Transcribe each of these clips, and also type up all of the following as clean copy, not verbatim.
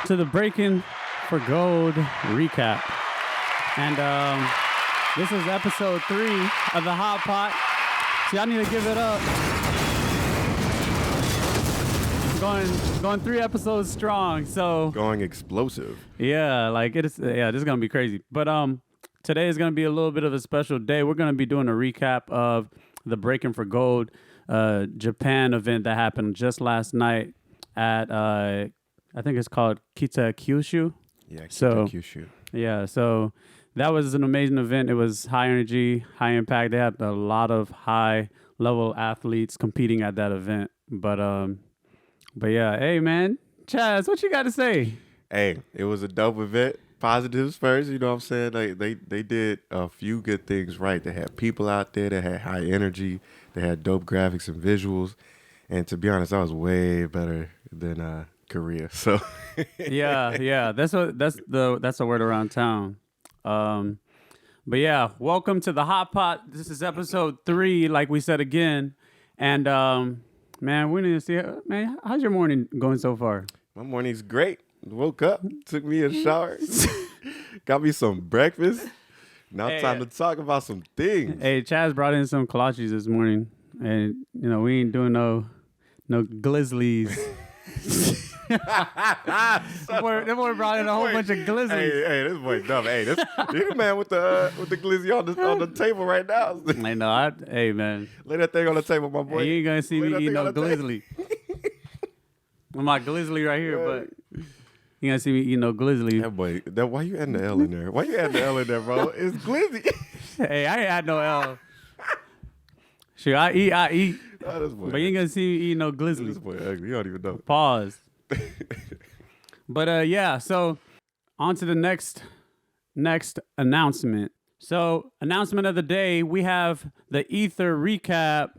to the Breaking for Gold recap. And this is episode 3 of the HotPot. So y'all need to give it up. Going 3 episodes strong. So going explosive. Yeah, like it is. Yeah, this is gonna be crazy. But today is gonna be a little bit of a special day. We're gonna be doing a recap of the Breaking for Gold Japan event that happened just last night at I think it's called Kitakyushu. Yeah, Kitakyushu. Yeah, so that was an amazing event. It was high energy, high impact. They had a lot of high level athletes competing at that event. But yeah, hey man, Chaz, what you got to say? Hey, it was a dope event. Positives first, you know what I'm saying? Like they did a few good things right. They had people out there that had high energy. They had dope graphics and visuals. And to be honest, I was way better than Korea. So yeah, that's the word around town. But yeah, welcome to the HotPot. This is episode 3, like we said again. And man, we need to see. Man, how's your morning going so far? My morning's great. Woke up, took me a shower, got me some breakfast. Now time to talk about some things. Hey, Chaz brought in some kolaches this morning, and you know we ain't doing no glizzlies. That boy brought in a whole bunch of glizzlies. Hey, this boy dumb. Hey, this man with the glizzy on the table right now. I know. Hey man, lay that thing on the table, my boy. Hey, you ain't gonna see me eating no glizzly. My glizzly right here, but. You gonna see me eating no glizzly. That boy, why you adding the L in there? Why you adding the L in there, bro? It's glizzy. Hey, I ain't add no L. Sure, I eat. Oh, this boy but you ain't gonna see me eating no glizzly. This boy ugly. You don't even know. Pause. But yeah, so on to the next announcement. So announcement of the day, we have the Ether recap.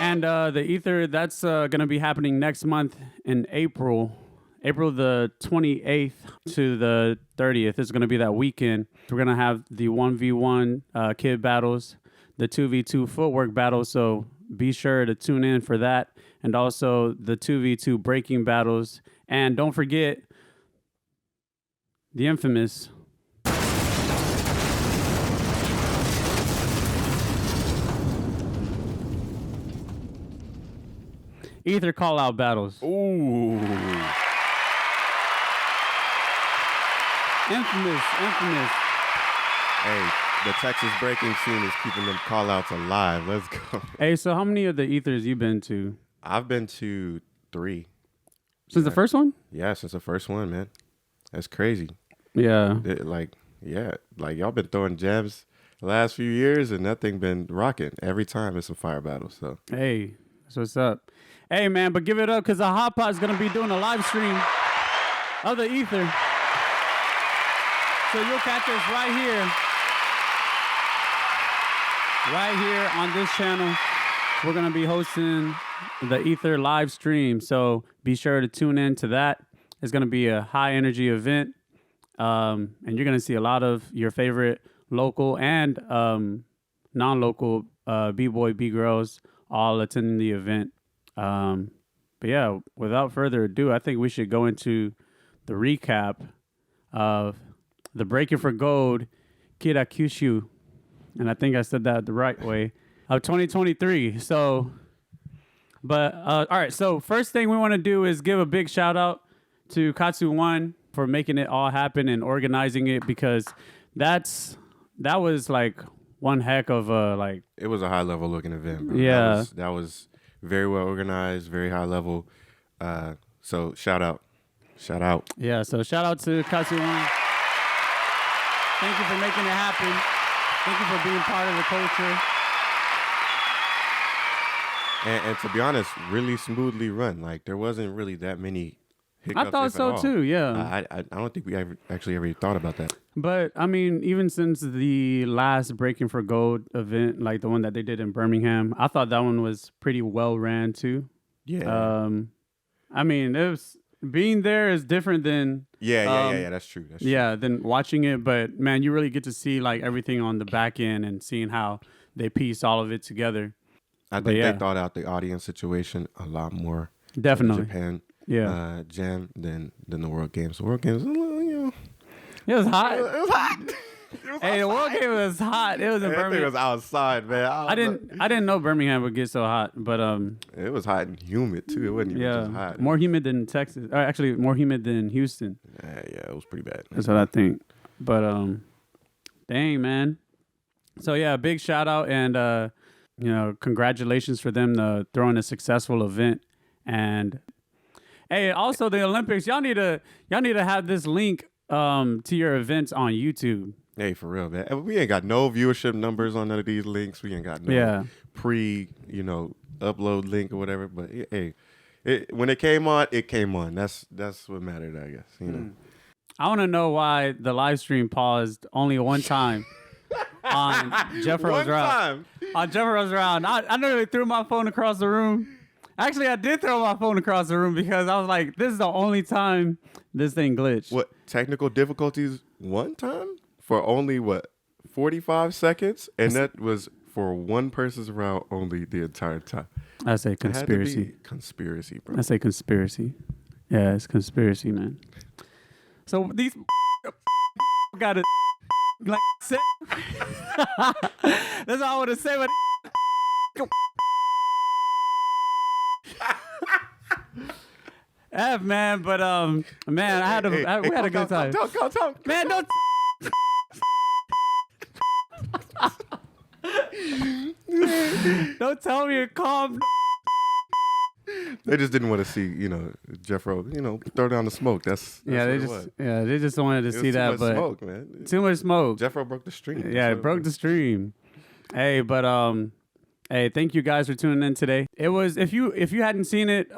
And the Ether, that's going to be happening next month in April the 28th to the 30th. It's going to be that weekend. We're going to have the 1v1 kid battles, the 2v2 footwork battles. So be sure to tune in for that. And also the 2v2 breaking battles. And don't forget the infamous Ether call-out battles. Ooh. Infamous. Hey, the Texas breaking scene is keeping them call-outs alive. Let's go. Hey, so how many of the Ethers you been to? I've been to 3. Since the first one? Yeah, since the first one, man. That's crazy. Yeah. Like y'all been throwing gems the last few years, and that thing been rocking. Every time it's a fire battle. So hey, that's what's up. Hey, man, but give it up because the HotPot is going to be doing a live stream of the Ether. So you'll catch us right here on this channel. We're going to be hosting the Ether live stream. So be sure to tune in to that. It's going to be a high energy event. And you're going to see a lot of your favorite local and non-local B-boy, B-girls all attending the event. But yeah, without further ado, I think we should go into the recap of the Breaking for Gold Kitakyushu, and I think I said that the right way, of 2023. So, but all right. So first thing we want to do is give a big shout out to Katsu One for making it all happen and organizing it, because that was like one heck of a like. It was a high level looking event, bro. Yeah, that was very well organized, very high level. So shout out. Yeah, so shout out to Katsu One. Thank you for making it happen. Thank you for being part of the culture. And to be honest, really smoothly run. Like there wasn't really that many hiccups. I thought so too. Yeah. I don't think we ever thought about that. But I mean, even since the last Breaking for Gold event, like the one that they did in Birmingham, I thought that one was pretty well ran too. Yeah. I mean, it was being there is different than yeah. That's true. Yeah, than watching it. But man, you really get to see like everything on the back end and seeing how they piece all of it together. I think they thought out the audience situation a lot more. Definitely. Japan. Jam, then the World Games. The World Games, It was hot. It was hot. Hey, the World Game was hot. It was in That thing Birmingham. was outside, man. I didn't know Birmingham would get so hot, but It was hot and humid too. It wasn't even just hot. more humid than Texas. Or actually, more humid than Houston. Yeah, it was pretty bad. That's what I think. But dang, man. So yeah, big shout out and congratulations for them throwing a successful event. And hey, also the Olympics, y'all need to have this link to your events on YouTube. Hey, for real, man. We ain't got no viewership numbers on none of these links. We ain't got no upload link or whatever. But hey, when it came on, it came on. That's what mattered, I guess. You know. I want to know why the live stream paused only one time on Jeffro's round. On Jeffro's round, I nearly threw my phone across the room. Actually, I did throw my phone across the room because I was like, "This is the only time this thing glitched." What technical difficulties? One time for only 45 seconds, and that was for one person's round only the entire time. I say conspiracy. It had to be conspiracy, bro. I say conspiracy. Yeah, it's conspiracy, man. So these got to like say. That's all I want to say. But F, man, but man, we had a good time. Talk. Man, don't. Don't tell me to calm. They just didn't want to see, Jeffro, throw down the smoke. They just wanted to see that, but smoke, man. Too much smoke. Jeffro broke the stream. Yeah, it broke the stream. Hey, but hey, thank you guys for tuning in today. It was if you hadn't seen it,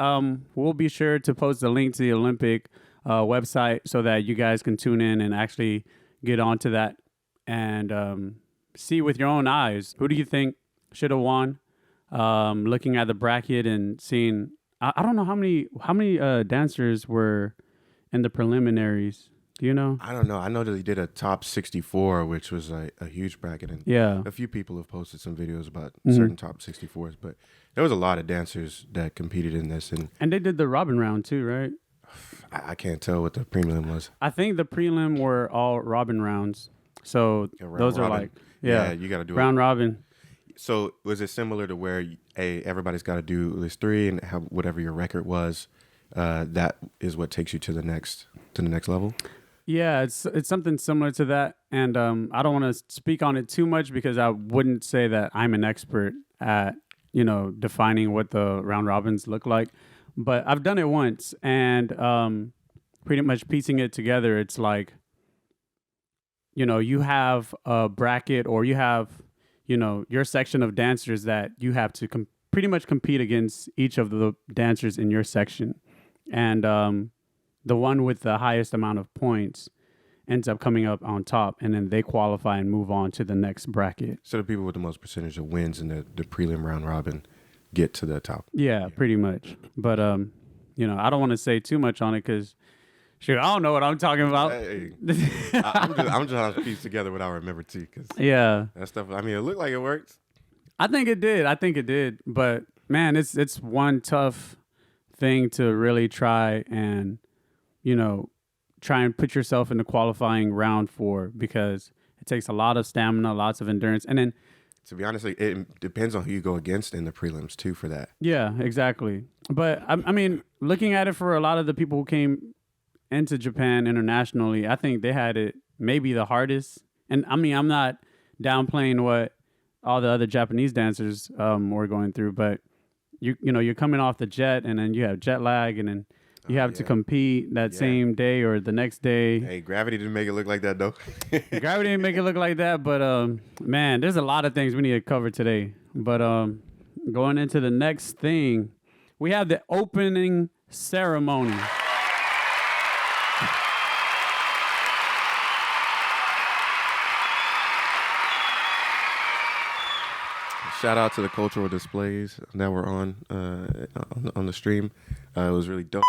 we'll be sure to post a link to the Olympic website so that you guys can tune in and actually get onto that and see with your own eyes who do you think should have won. Looking at the bracket and seeing, I don't know how many dancers were in the preliminaries. Do you know? I don't know. I know that he did a top 64, which was a huge bracket. And a few people have posted some videos about certain top 64s, but there was a lot of dancers that competed in this. And they did the Robin round too, right? I can't tell what the prelim was. I think the prelim were all Robin rounds. So those are like, you got to do round robin. So was it similar to where everybody's got to do at least 3 and have whatever your record was? That is what takes you to the next level. Yeah, it's something similar to that, and I don't want to speak on it too much because I wouldn't say that I'm an expert at defining what the round robins look like, but I've done it once, and pretty much piecing it together, it's like you have a bracket or you have your section of dancers that you have to pretty much compete against each of the dancers in your section, and the one with the highest amount of points ends up coming up on top, and then they qualify and move on to the next bracket. So the people with the most percentage of wins in the prelim round robin get to the top. Yeah, pretty much. But I don't want to say too much on it because I don't know what I'm talking about. Hey, I'm just trying to piece together what I remember too. Cause that stuff. I mean, it looked like it worked. I think it did. But man, it's one tough thing to really try and put yourself in the qualifying round for, because it takes a lot of stamina, lots of endurance. And then, to be honest, it depends on who you go against in the prelims too for that. Yeah, exactly. But I mean, looking at it for a lot of the people who came into Japan internationally, I think they had it maybe the hardest. And I mean, I'm not downplaying what all the other Japanese dancers were going through, but you're coming off the jet, and then you have jet lag, and then you have to compete that same day or the next day. Hey, gravity didn't make it look like that, though. Gravity didn't make it look like that, but man, there's a lot of things we need to cover today. But going into the next thing, we have the opening ceremony. Shout out to the cultural displays that were on the stream. It was really dope.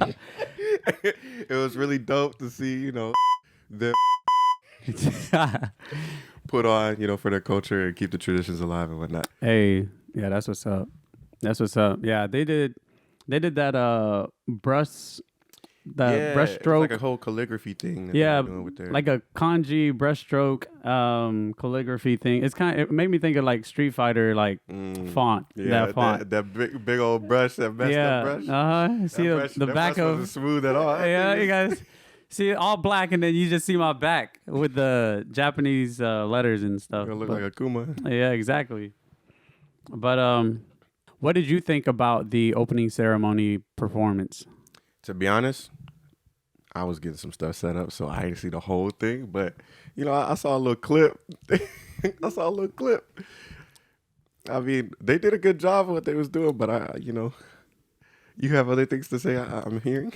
It was really dope to see, them put on, for their culture and keep the traditions alive and whatnot. Hey, yeah, that's what's up. Yeah, they did They did that brush It's brushstroke. like a whole calligraphy thing. That Yeah, they're doing with their, like a kanji brushstroke calligraphy thing. It made me think of like Street Fighter like font. yeah, That font. that big old brush, that messed up brush. See the That back brush of wasn't smooth at all. yeah, you guys see it all black, and then you just see my back with the Japanese letters and stuff. Gonna look But- like Akuma. yeah, exactly. But what did you think about the opening ceremony performance? To be honest, I was getting some stuff set up, so I didn't see the whole thing. But I saw a little clip. I mean, they did a good job of what they was doing, but you have other things to say. I'm hearing.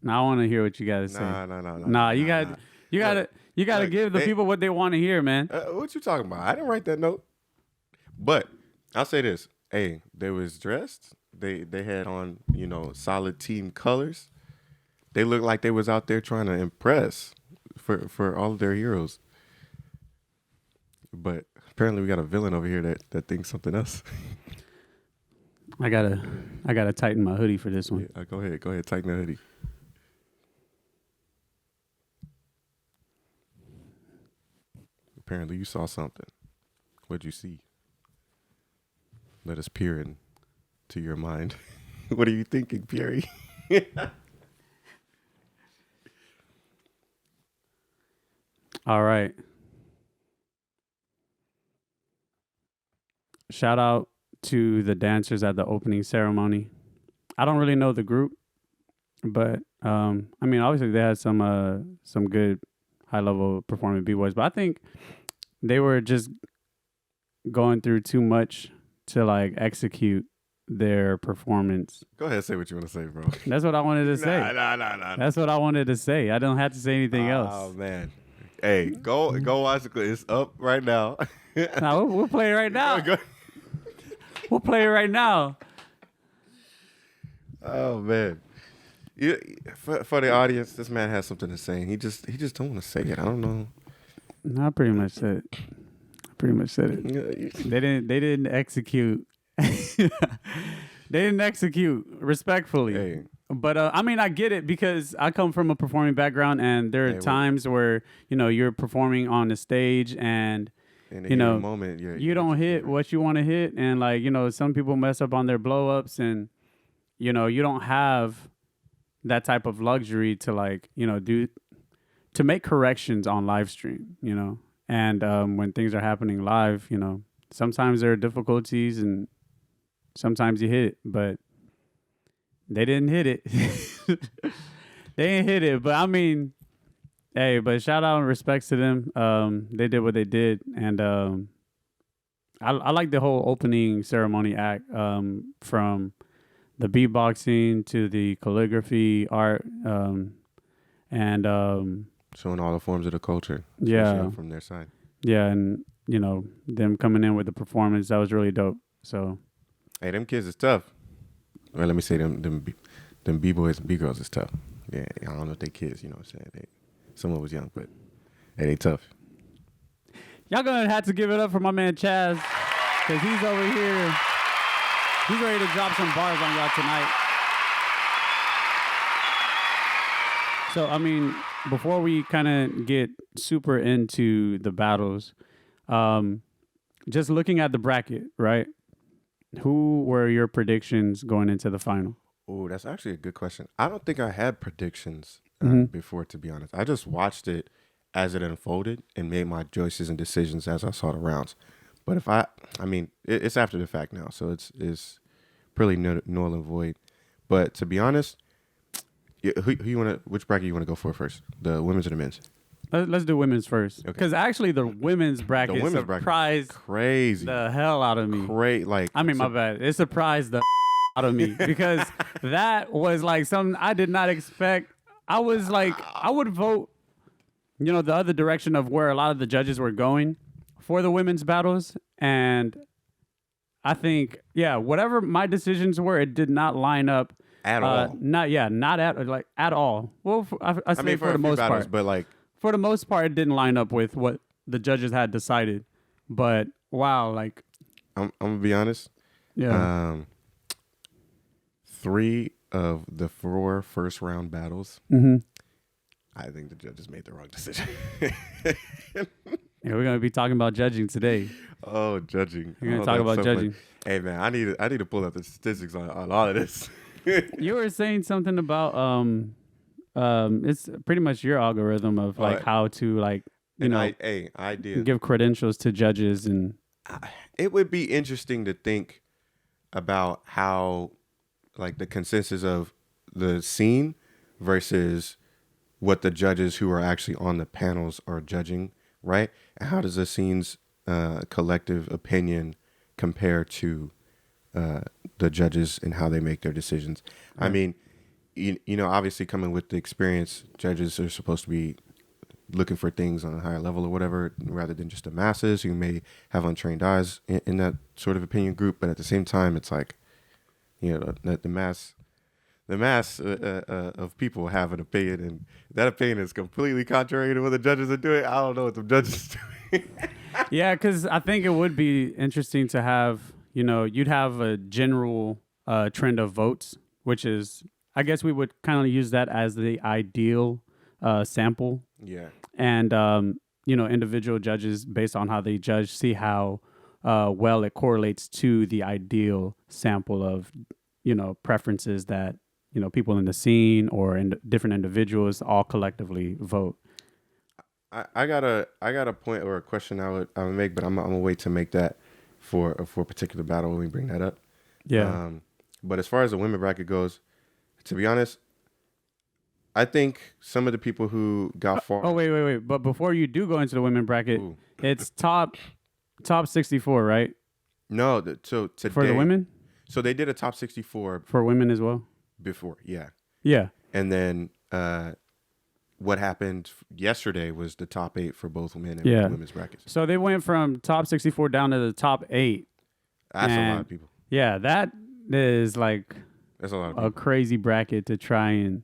Now I want to hear what you got to say. Nah. You got to Look, give the people what they want to hear, man. What you talking about? I didn't write that note. But I'll say this: hey, they was dressed. They had on solid team colors. They looked like they was out there trying to impress for all of their heroes. But apparently we got a villain over here that thinks something else. I gotta tighten my hoodie for this one. Yeah, go ahead, tighten the hoodie. Apparently you saw something. What'd you see? Let us peer into your mind. What are you thinking, Pierre? All right. Shout out to the dancers at the opening ceremony. I don't really know the group, but I mean, obviously they had some good high level performing b-boys, but I think they were just going through too much to like execute their performance. Go ahead, say what you want to say, bro. That's what I wanted to say. Nah. That's what I wanted to say. I don't have to say anything else. Oh man. Hey, go watch the clip. It's up right now. No, we'll play it right now. Go. We'll play it right now. Oh man. For the audience, this man has something to say. He just don't want to say it. I don't know. No, I pretty much said it. They didn't execute. They didn't execute respectfully. Hey. But I mean, I get it because I come from a performing background, and there are times where you're performing on the stage, and in the moment, you don't hit what you want to hit, and like some people mess up on their blow ups, and you don't have that type of luxury to like to make corrections on live stream, and when things are happening live, sometimes there are difficulties and sometimes you hit it, but they didn't hit it. They didn't hit it, but I mean, hey, but shout out and respects to them. They did what they did, and I like the whole opening ceremony act, from the beatboxing to the calligraphy art, and showing all the forms of the culture. Yeah, from their side. Yeah, and them coming in with the performance, that was really dope. So, hey, them kids is tough. Well, let me say them B-boys and B-girls is tough. Yeah, I don't know if they kids, what I'm saying. Someone was young, but hey, they tough. Y'all gonna have to give it up for my man Chaz, because he's over here. He's ready to drop some bars on y'all tonight. So, I mean, before we kind of get super into the battles, just looking at the bracket, right? Who were your predictions going into the final? Oh, that's actually a good question. I don't think I had predictions before, to be honest. I just watched it as it unfolded and made my choices and decisions as I saw the rounds. But it's after the fact now, so it's pretty null and void. But to be honest, which bracket you want to go for first? The women's or the men's? Let's do women's first, because actually the women's bracket surprised crazy the hell out of me. My bad. It surprised the out of me because that was like something I did not expect. I was like, I would vote, the other direction of where a lot of the judges were going for the women's battles, and I think, whatever my decisions were, it did not line up at all. Not at all. Well, I say for the most part, but like. For the most part, it didn't line up with what the judges had decided. But wow, like I'm gonna be honest, Yeah. Um, 3 of the 4 first round battles, Mm-hmm. I think the judges made the wrong decision. Yeah, we're gonna be talking about judging today. Oh, judging. We're gonna Oh, talk that's about so funny. judging. Hey man, I need to pull up the statistics on all of this. You were saying something about it's pretty much your algorithm of like how to like Idea. give credentials to judges and It would be interesting to think about how like the consensus of the scene versus what the judges who are actually on the panels are judging, right? And how does the scene's collective opinion compare to the judges and how they make their decisions? Right. I mean, you know, obviously coming with the experience, judges are supposed to be looking for things on a higher level or whatever, rather than just the masses who may have untrained eyes in that sort of opinion group. But at the same time, it's like, you know, the mass of people have an opinion, and that opinion is completely contrary to what the judges are doing. I don't know what the judges are doing. yeah, because I think it would be interesting to have, you know, you'd have a general trend of votes, which is, I guess we would kind of use that as the ideal sample. Yeah. And, you know, individual judges, based on how they judge, see how well it correlates to the ideal sample of, you know, preferences that, you know, people in the scene or in different individuals all collectively vote. I got a point or a question I would make, but I'm gonna wait to make that for a particular battle when we bring that up. Yeah. But as far as the women bracket goes, to be honest, I think some of the people who got far. Oh wait! But before you do go into the women bracket, Ooh. it's top 64, right? No, so today For the women, so they did a top 64 for women as well. before, yeah. Yeah. And then what happened yesterday was the top 8 for both men and women's brackets. So they went from top 64 down to the top 8. That's a lot of people. Yeah, that is like That's a lot of people. a crazy bracket to try and,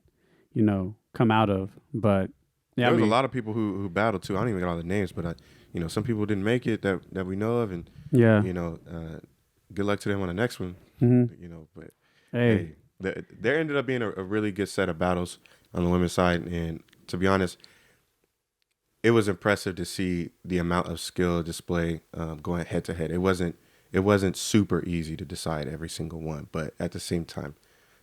you know, come out of. But yeah, there was a lot of people who battled too. I don't even get all the names, but you know, some people didn't make it that we know of, and yeah, you know, good luck to them on the next one. Mm-hmm. You know, but hey, there ended up being a really good set of battles on the women's side, and to be honest, it was impressive to see the amount of skill display going head to head. It wasn't super easy to decide every single one, but at the same time,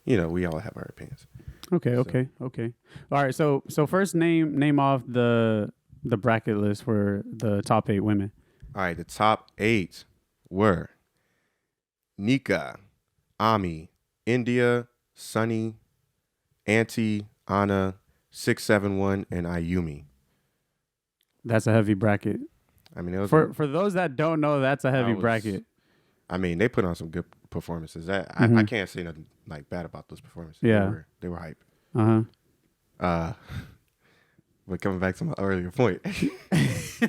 you know, we all have our opinions. Okay. All right. So first name off the bracket list for the top 8 women. All right, the top 8 were Nika, Ami, India, Sunny, Auntie, Anna, 671, and Ayumi. That's a heavy bracket. I mean, it was for those that don't know, that's a heavy bracket. I mean, they put on some good performances. I can't say nothing like bad about those performances. Yeah, they were hype. But coming back to my earlier point.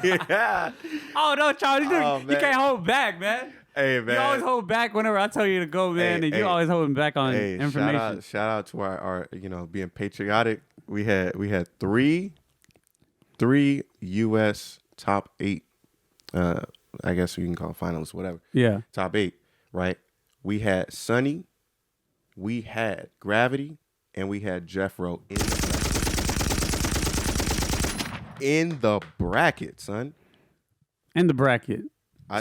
Yeah. Oh no, Charlie, you can't hold back, man. Hey man, you always hold back whenever I tell you to go, man, and you always holding back on information. Shout out to our you know, being patriotic. We had three U.S. top 8. I guess you can call them finalists, whatever. Yeah, top 8, right? We had Sunny, we had Gravity, and we had Jeffro in the bracket, son. In the bracket.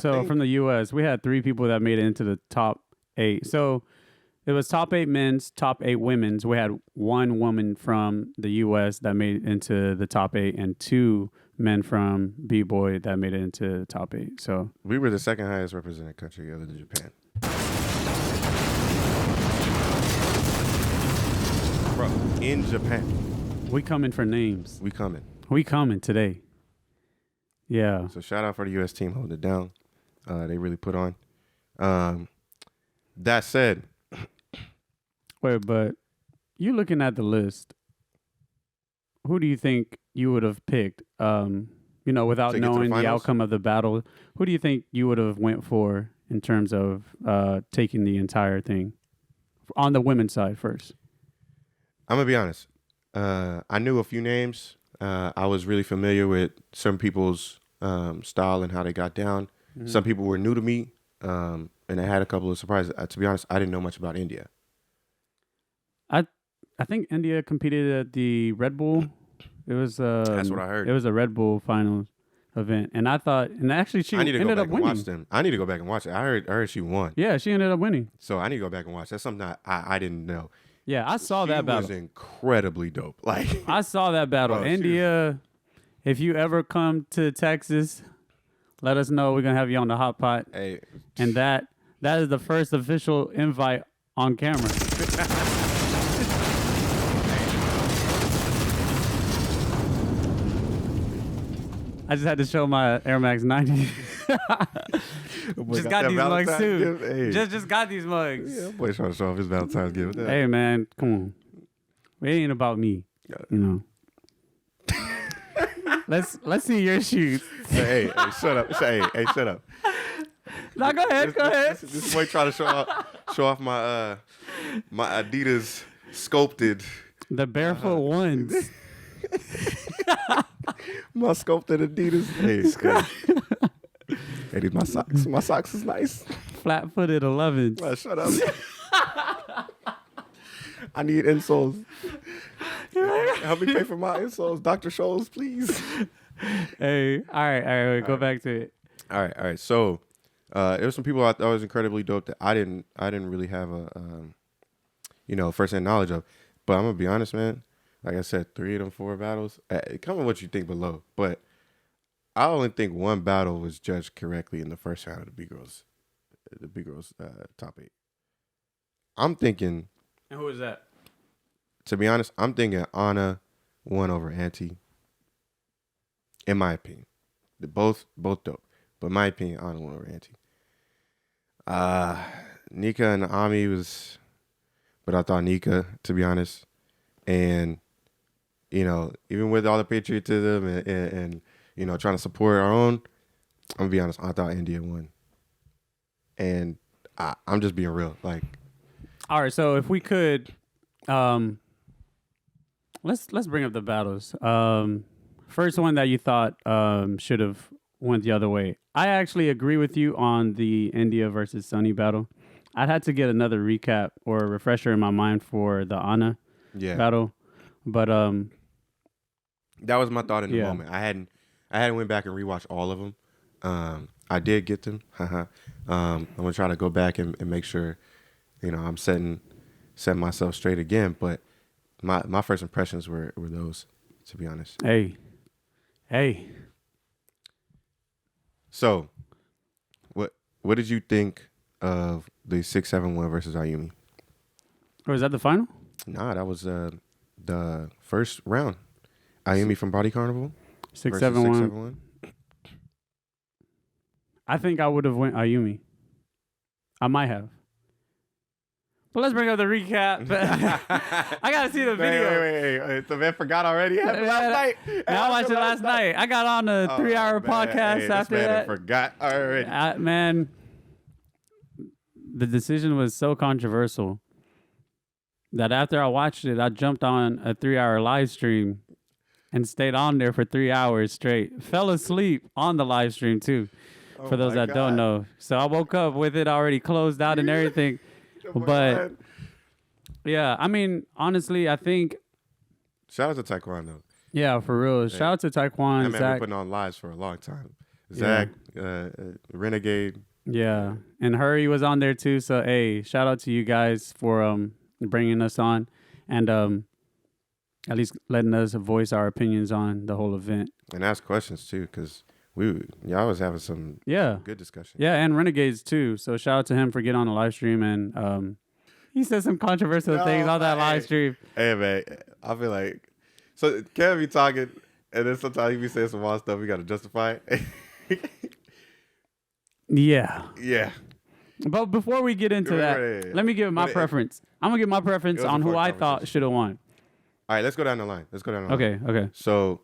From the U.S., we had 3 people that made it into the top 8. So it was top 8 men's, top 8 women's. We had 1 woman from the U.S. that made it into the top 8, and 2 men from Bboy that made it into the top 8. So we were the second highest represented country other than Japan. Bro, in Japan. We coming for names. We coming today. Yeah. So shout out for the U.S. team holding it down. They really put on. That said. Wait, but you looking at the list, who do you think you would have picked? You know, without knowing the outcome of the battle, who do you think you would have went for in terms of taking the entire thing? On the women's side first. I'm going to be honest. I knew a few names. I was really familiar with some people's style and how they got down. Mm-hmm. Some people were new to me. and it had a couple of surprises. To be honest, I didn't know much about India. I think India competed at the Red Bull. It was That's what I heard. It was a Red Bull finals event, and I thought, and actually she I need to ended go up back and winning. watch them. I need to go back and watch it. I heard she won. Yeah, she ended up winning. So I need to go back and watch. That's something I didn't know. Yeah, I saw that battle. She was incredibly dope. Like I saw that battle. Bro, India, if you ever come to Texas, let us know. We're gonna have you on the HotPot. Hey, And that is the first official invite on camera. I just had to show my Air Max 90. Just got these mugs too. Hey. Just got these mugs. Yeah, boy trying to show off his Valentine's gift. Yeah. Hey man, come on. It ain't about me. You know. Let's see your shoes. Hey, shut up. Hey, shut up. No, go ahead. This boy trying to show off my my Adidas sculpted. The barefoot ones. My sculpted Adidas. Hey, these my socks. My socks is nice. Flat-footed 11s. Well, shut up. I need insoles. Help me pay for my insoles, Dr. Scholl's, please. Hey, all right. Go back to it. All right. So, there were some people I thought was incredibly dope that I didn't really have a first-hand knowledge of. But I'm gonna be honest, man. Like I said, 3 of them 4 battles. Comment what you think below. But I only think one battle was judged correctly in the first round of the Bgirls top 8. I'm thinking. And who is that? To be honest, I'm thinking Anna won over Auntie. In my opinion, they're both dope, but in my opinion, Anna won over Auntie. Nika and Ami was, but I thought Nika, to be honest, and even with all the patriotism and trying to support our own, I'm gonna be honest, I thought India won, and I'm just being real, like. All right, so if we could, let's bring up the battles. First one that you thought should have went the other way. I actually agree with you on the India versus Sunny battle. I'd had to get another recap or a refresher in my mind for the Anna battle, but that was my thought in the moment. I hadn't went back and rewatched all of them. I did get them. I'm gonna try to go back and make sure, I'm setting myself straight again. But my first impressions were those, to be honest. Hey. So, what did you think of the 6-7-1 versus Ayumi? Or is that the final? Nah, that was the first round. Ayumi from Body Carnival. 6-7-1. I think I would have went Ayumi. I might have. But let's bring up the recap. I gotta see the video. Wait. The man forgot already. It happened last night. I watched it last night. I got on a 3-hour podcast after that. Forgot already. Man, the decision was so controversial that after I watched it, I jumped on a 3-hour live stream and stayed on there for 3 hours straight. Fell asleep on the live stream too, for those that don't know. So I woke up with it already closed out and everything. But yeah, I mean, honestly, I think. Shout out to Taekwon though. Yeah, for real. Shout out to Taekwon. That man Zach. been putting on lives for a long time. Zach, Renegade. Yeah, and Hurry was on there too. So hey, shout out to you guys for bringing us on and at least letting us voice our opinions on the whole event and ask questions too, because y'all was having some good discussion. Yeah, and Renegades too. So shout out to him for getting on the live stream and he said some controversial things on that live stream. Hey man, I feel like so Kevin be talking and then sometimes he be saying some wild stuff. We gotta justify it. Yeah. But before we get into that, let me give my preference. I'm gonna give my preference on who I thought should have won. All right, let's go down the line. Okay. So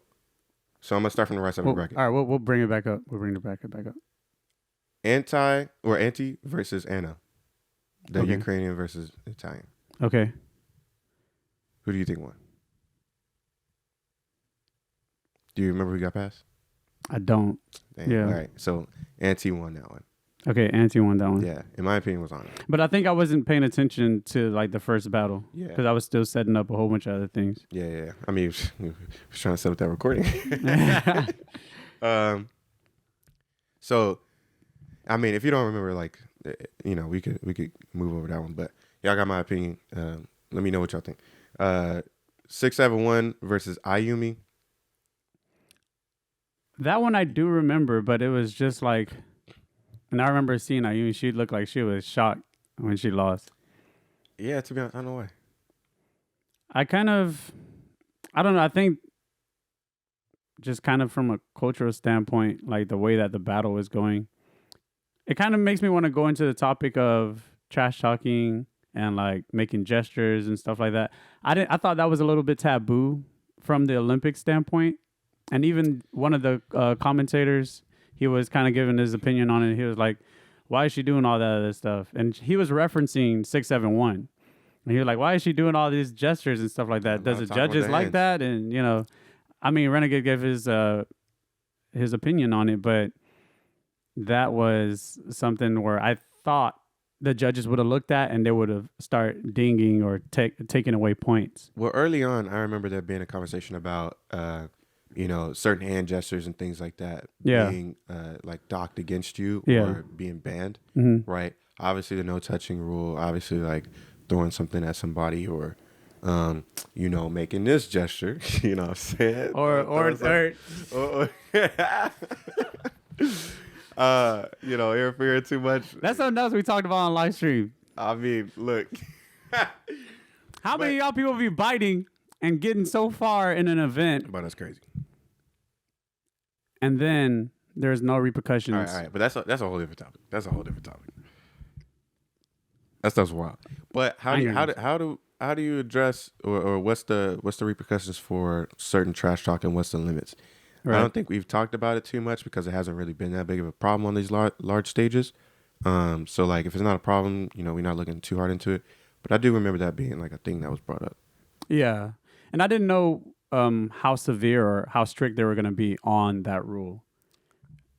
I'm gonna start from the right side of the bracket. All right, we'll bring it back up. We'll bring the bracket back up. Auntie versus Anna. The Ukrainian versus Italian. Okay. Who do you think won? Do you remember who got past? I don't. Damn. Yeah. All right. So Auntie won that one. Okay, Ante won that one. Yeah, in my opinion, was on it. But I think I wasn't paying attention to like the first battle. Yeah. Because I was still setting up a whole bunch of other things. Yeah. I mean, we was trying to set up that recording. So, I mean, if you don't remember, like, you know, we could move over that one. But y'all got my opinion. Let me know what y'all think. 671 versus Ayumi. That one I do remember, but it was just like, and I remember seeing Ayumi. She looked like she was shocked when she lost. Yeah, to be honest, I don't know why. I don't know. I think just kind of from a cultural standpoint, like the way that the battle was going, it kind of makes me want to go into the topic of trash talking and like making gestures and stuff like that. I thought that was a little bit taboo from the Olympic standpoint. And even one of the commentators, he was kind of giving his opinion on it. He was like, why is she doing all that other stuff? And he was referencing 671. And he was like, why is she doing all these gestures and stuff like that? Does the judges like that? And, you know, I mean, Renegade gave his opinion on it, but that was something where I thought the judges would have looked at and they would have started dinging or taking away points. Well, early on, I remember there being a conversation about, you know, certain hand gestures and things like that being like docked against you or being banned, right? Obviously, the no touching rule, obviously, like throwing something at somebody or, you know, making this gesture, you know what I'm saying? You know, interfering too much. That's something else we talked about on live stream. I mean, look. How many of y'all people be biting and getting so far in an event? But that's crazy. And then there's no repercussions. All right. But that's a whole different topic. That's a whole different topic. That stuff's wild. But how do you address or what's the repercussions for certain trash talk and what's the limits? Right. I don't think we've talked about it too much because it hasn't really been that big of a problem on these large stages. So like if it's not a problem, you know, we're not looking too hard into it. But I do remember that being like a thing that was brought up. Yeah. And I didn't know how severe or how strict they were going to be on that rule.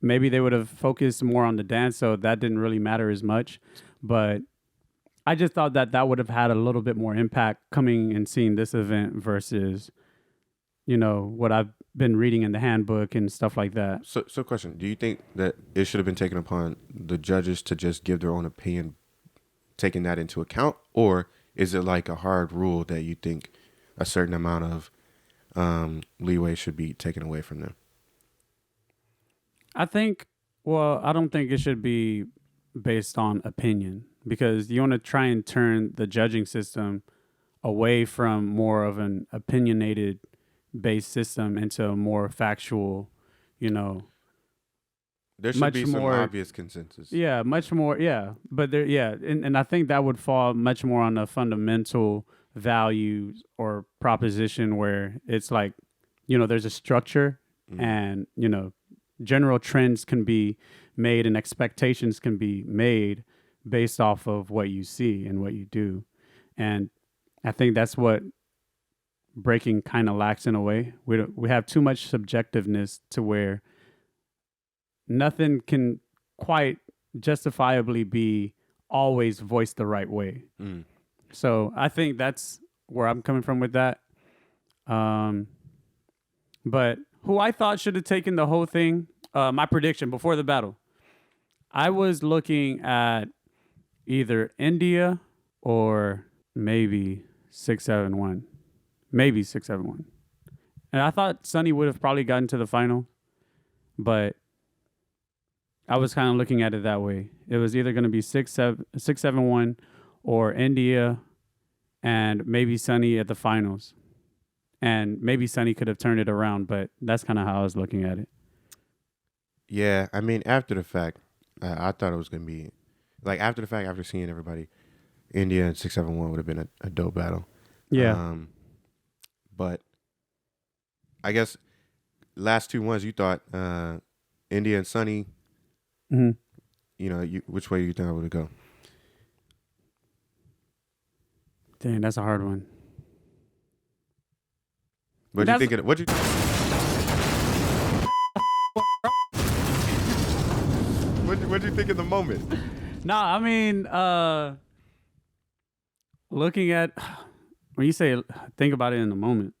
Maybe they would have focused more on the dance, so that didn't really matter as much. But I just thought that would have had a little bit more impact coming and seeing this event versus, you know, what I've been reading in the handbook and stuff like that. So question, do you think that it should have been taken upon the judges to just give their own opinion, taking that into account? Or is it like a hard rule that you think a certain amount of leeway should be taken away from them? I don't think it should be based on opinion because you want to try and turn the judging system away from more of an opinionated based system into a more factual, you know. There should be some obvious consensus. Yeah, much more. Yeah, but there. Yeah, and I think that would fall much more on a fundamental value or proposition where it's like, you know, there's a structure and, you know, general trends can be made and expectations can be made based off of what you see and what you do. And I think that's what breaking kind of lacks in a way. We have too much subjectiveness to where nothing can quite justifiably be always voiced the right way. So I think that's where I'm coming from with that. But who I thought should have taken the whole thing, my prediction before the battle, I was looking at either India or maybe 671. Maybe 671. And I thought Sunny would have probably gotten to the final, but I was kind of looking at it that way. It was either going to be 671 or India and maybe Sunny at the finals. And maybe Sunny could have turned it around, but that's kind of how I was looking at it. Yeah, I mean, after the fact, I thought it was going to be, like, after the fact, after seeing everybody, India and 671 would have been a dope battle. Yeah. But I guess last two ones you thought India and Sunny, you know, which way you think I would go? Dang, that's a hard one. What'd you think? What'd you think think in the moment? No, I mean, looking at when you say think about it in the moment,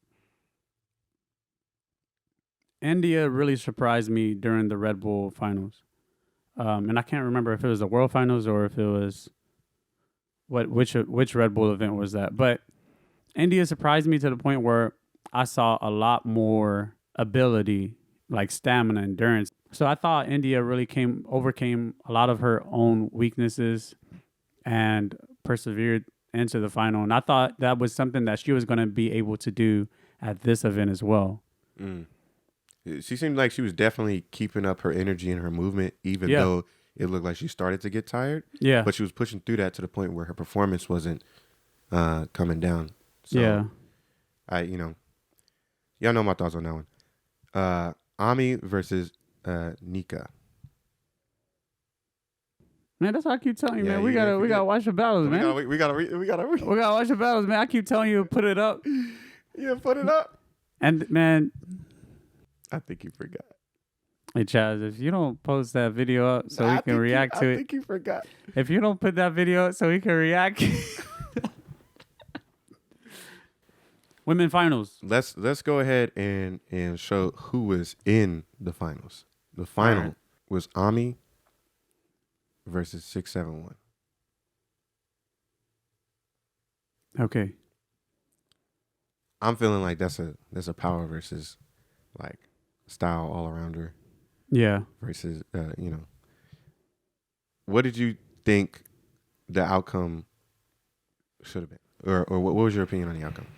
India really surprised me during the Red Bull finals. And I can't remember if it was the World Finals or if it was which Red Bull event was that. But India surprised me to the point where I saw a lot more ability, like stamina, endurance. So I thought India really overcame a lot of her own weaknesses and persevered into the final. And I thought that was something that she was going to be able to do at this event as well. Mm. She seemed like she was definitely keeping up her energy and her movement, even though it looked like she started to get tired. Yeah. But she was pushing through that to the point where her performance wasn't coming down. So yeah. Y'all know my thoughts on that one. Ami versus Nika. Man, that's what I keep telling you, man. We gotta watch the battles, man. We gotta watch the battles, man. I keep telling you, put it up. Yeah, put it up. And man, I think you forgot. Hey Chaz, if you don't post that video up so we can react to it. I think you forgot. If you don't put that video up so we can react. Women finals. Let's go ahead and show who was in the finals. The final was Ami versus 671. Okay. I'm feeling like that's a power versus like style all around her. Yeah. Versus what did you think the outcome should have been, or what was your opinion on the outcome?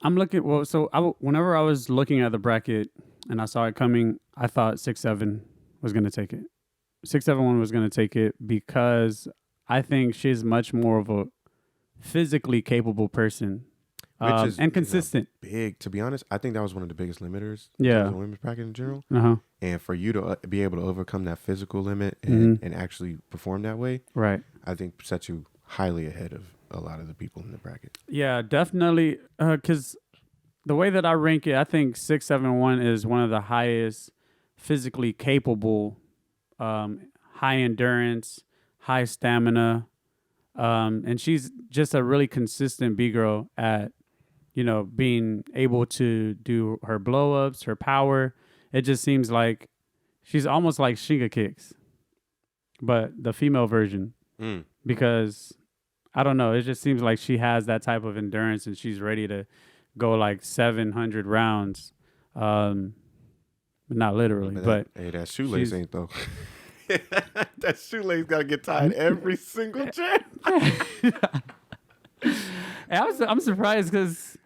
I'm looking. Well, so whenever I was looking at the bracket and I saw it coming, I thought 6-7 was going to take it. 6-7-1 was going to take it because I think she's much more of a physically capable person. Which is and consistent. Big, to be honest. I think that was one of the biggest limiters. Yeah. In the women's bracket in general. Uh-huh. And for you to be able to overcome that physical limit and actually perform that way, right? I think sets you highly ahead of a lot of the people in the bracket. Yeah, definitely. Because the way that I rank it, I think 6-7-1 is one of the highest physically capable, high endurance, high stamina, and she's just a really consistent B-girl at being able to do her blow-ups, her power. It just seems like she's almost like Shinga Kicks, but the female version. Because, I don't know, it just seems like she has that type of endurance and she's ready to go like 700 rounds. Not literally, but hey, that shoelace ain't though. That shoelace got to get tied every single jam. I'm surprised because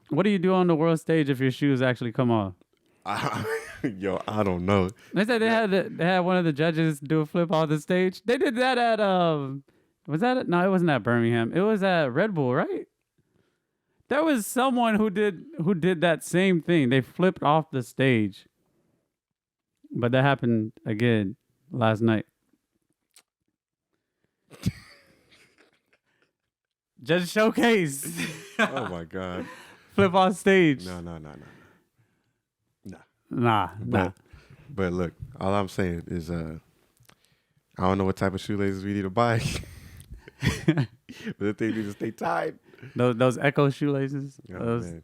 what do you do on the world stage if your shoes actually come off? Yo, I don't know. They said they had one of the judges do a flip off the stage. They did that at was that no, it wasn't at Birmingham. It was at Red Bull, right? There was someone who did that same thing. They flipped off the stage. But that happened again last night. Just showcase. Oh my God. Flip off stage. No. Nah. But look, all I'm saying is I don't know what type of shoelaces we need to buy. But the thing need to stay tied. Those Echo shoelaces.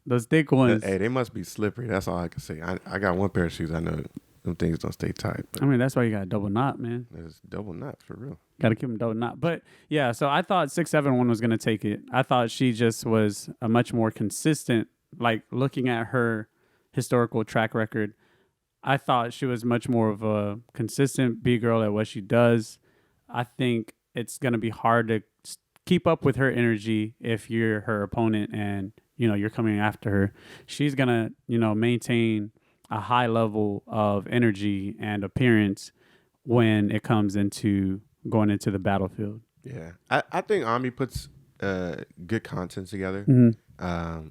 Those thick ones. Hey, they must be slippery. That's all I can say. I got one pair of shoes. I know them things don't stay tight. I mean, that's why you got a double knot, man. It's double knot for real. Got to keep them double knot. But yeah, so I thought 6-7-1 was going to take it. I thought she just was a much more consistent, like looking at her historical track record, I thought she was much more of a consistent B-girl at what she does. I think it's going to be hard to keep up with her energy if you're her opponent and, you're coming after her. She's going to, maintain a high level of energy and appearance when it comes into going into the battlefield. Yeah. I think Ami puts good content together. Mm-hmm.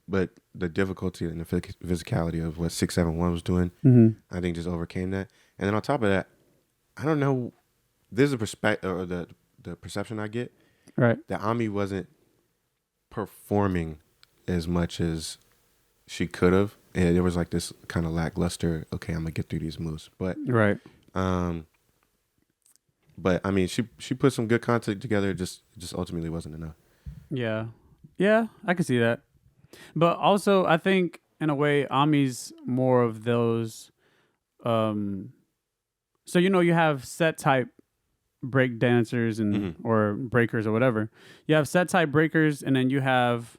But the difficulty and the physicality of what 6-7-1 was doing, I think just overcame that. And then on top of that, I don't know, there's a perspective or the perception I get, right, that Ami wasn't performing as much as she could have, and there was like this kind of lackluster. Okay, I'm gonna get through these moves, but right. But I mean, she put some good content together. It just ultimately wasn't enough. Yeah, I can see that. But also, I think in a way, Ami's more of those. So you have set type break dancers and or breakers or whatever. You have set type breakers, and then you have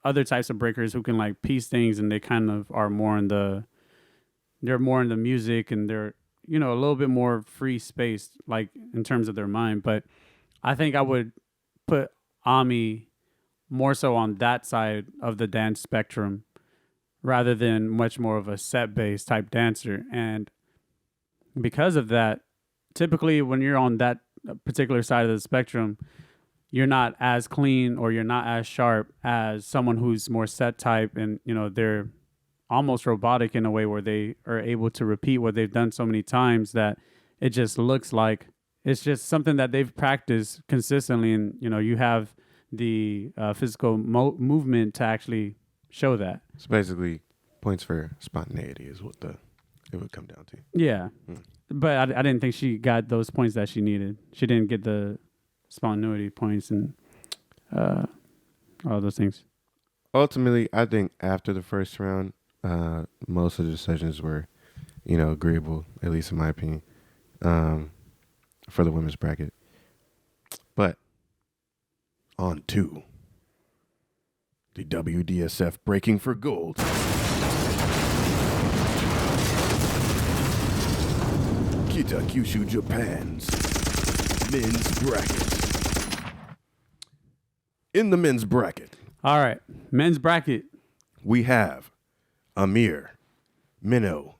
other types of breakers who can like piece things, and they kind of are more in the. They're more in the music, and they're a little bit more free space, like in terms of their mind. But I think I would put Ami more so on that side of the dance spectrum rather than much more of a set-based type dancer. And because of that, typically when you're on that particular side of the spectrum, you're not as clean or you're not as sharp as someone who's more set type, and they're almost robotic in a way where they are able to repeat what they've done so many times that it just looks like it's just something that they've practiced consistently, and you have the physical movement to actually show that. So basically, points for spontaneity is what it would come down to. Yeah, but I didn't think she got those points that she needed. She didn't get the spontaneity points and all those things. Ultimately, I think after the first round, most of the decisions were, agreeable, at least in my opinion, for the women's bracket. But on to the WDSF Breaking for Gold. Kitakyushu, Japan's men's bracket. In the men's bracket. All right, men's bracket. We have Amir, Minnow,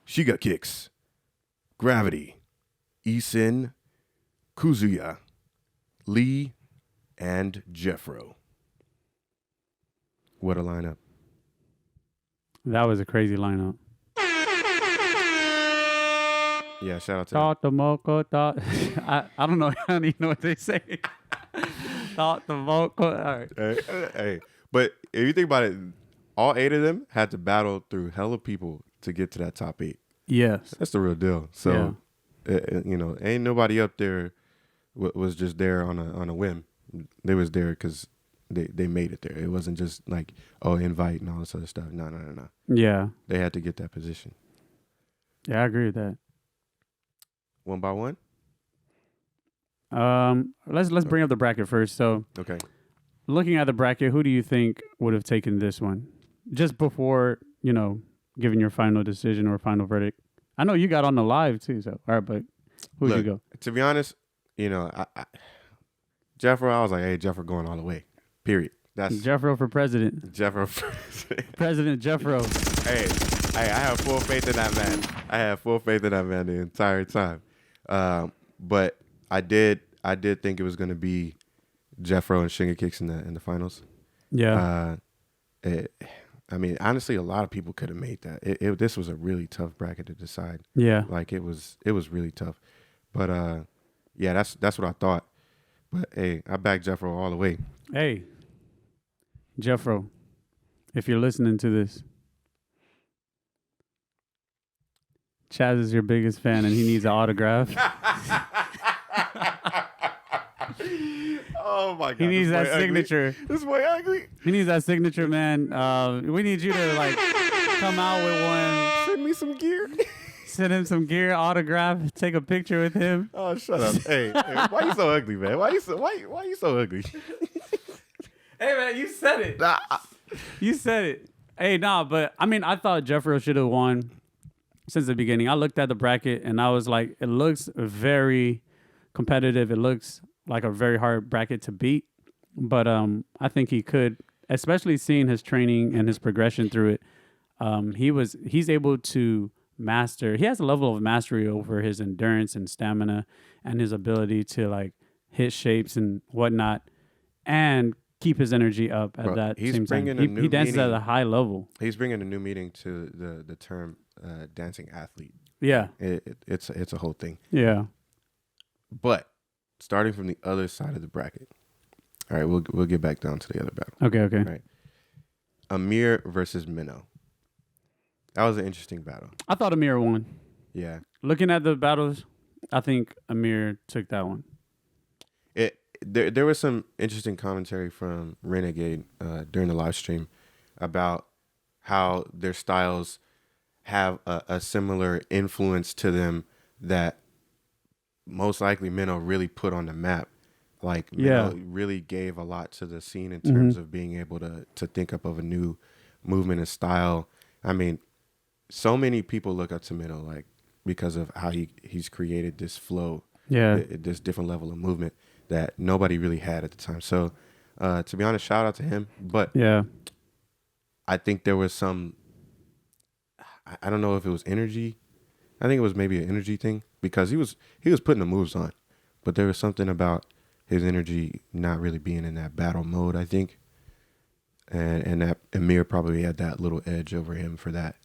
Shiga Kicks, Gravity, Isin, Kuzuya, Lee, and Jeffro. What a lineup. That was a crazy lineup. Yeah, shout out to Thought the Moco, thought. I don't know. I don't even know what they say. Thought the Moco. All right. Hey, but if you think about it, all 8 of them had to battle through hella people to get to that top 8. Yes. That's the real deal. So, ain't nobody up there was just there on a whim. They was there because they made it there. It wasn't just like, invite and all this other stuff. No. Yeah. They had to get that position. Yeah, I agree with that. One by one? Let's bring up the bracket first. So, okay. Looking at the bracket, who do you think would have taken this one? Just before, giving your final decision or final verdict. I know you got on the live too, so all right, but who'd you go? To be honest, Jeffro, I was like, hey, Jeffro going all the way. Period. That's Jeffro for president. Jeffro for president. President Jeffro. Hey, I have full faith in that man. I have full faith in that man the entire time. But I did think it was gonna be Jeffro and Shinga Kicks in the finals. Yeah. I mean, honestly, a lot of people could have made that. This was a really tough bracket to decide. Yeah. Like it was really tough. But yeah, that's what I thought. But hey, I back Jeffro all the way. Hey, Jeffro, if you're listening to this, Chaz is your biggest fan and he needs an autograph. Oh my God. He needs that signature. This boy ugly. He needs that signature, man. We need you to come out with one. Send me some gear. Send him some gear, autograph, take a picture with him. Oh, shut up. Hey, why you so ugly, man? Why you so ugly? Hey, man, you said it. You said it. Hey, but I mean, I thought Jeffro should have won since the beginning. I looked at the bracket and I was like, it looks very competitive. It looks like a very hard bracket to beat. But I think he could, especially seeing his training and his progression through it. He's able to master. He has a level of mastery over his endurance and stamina and his ability to hit shapes and whatnot and keep his energy up at that same time. He dances at a high level. He's bringing a new meaning to the term dancing athlete. Yeah. It's a whole thing. Yeah. But starting from the other side of the bracket. All right, we'll get back down to the other battle. Okay. All right. Amir versus Minnow. That was an interesting battle. I thought Amir won. Yeah. Looking at the battles, I think Amir took that one. There was some interesting commentary from Renegade during the live stream about how their styles have a similar influence to them that most likely Minnow really put on the map. Like Yeah. Minnow really gave a lot to the scene in Mm-hmm. terms of being able to think up of a new movement and style. I mean, so many people look up to Minnow like because of how he's created this flow, Yeah. this different level of movement that nobody really had at the time. So, to be honest, shout out to him. But Yeah. I think there was some, I don't know if it was energy. I think it was maybe an energy thing because he was putting the moves on, but there was something about his energy not really being in that battle mode, I think. And that Amir probably had that little edge over him for that.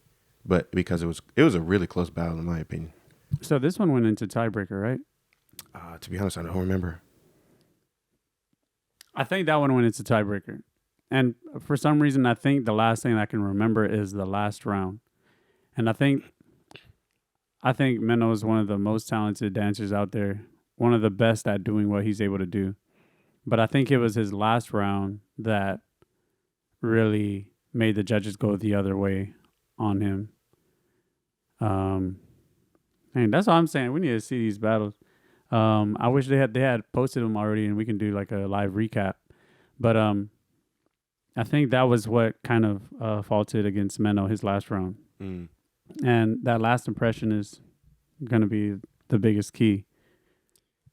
But because it was a really close battle in my opinion. So this one went into tiebreaker, right? To be honest, I don't remember. I think that one went into tiebreaker. And for some reason, I think the last thing I can remember is the last round. And I think Menno is one of the most talented dancers out there, one of the best at doing what he's able to do. But I think it was his last round that really made the judges go the other way on him. And that's all I'm saying. We need to see these battles. I wish they had posted them already, and we can do like a live recap. But I think that was what kind of faulted against Menno his last round, and that last impression is going to be the biggest key.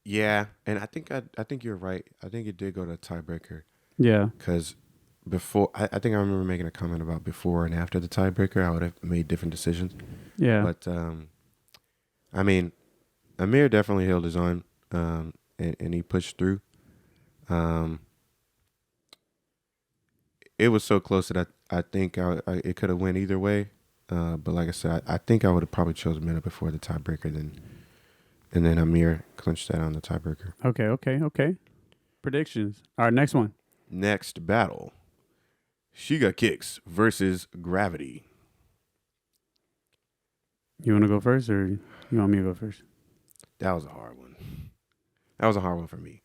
Yeah, and I think you're right. I think it did go to tiebreaker. Yeah, because before I think I remember making a comment about before and after the tiebreaker, I would have made different decisions. yeah. But I mean, Amir definitely held his own, and he pushed through. It was so close that I think it could have went either way. But like I said, I think I would have probably chosen Minna before the tiebreaker, and then Amir clinched that on the tiebreaker. Okay. Predictions. All right, next one. Next battle, Shiga Kicks versus Gravity. You want to go first, or you want me to go first? That was a hard one. That was a hard one for me.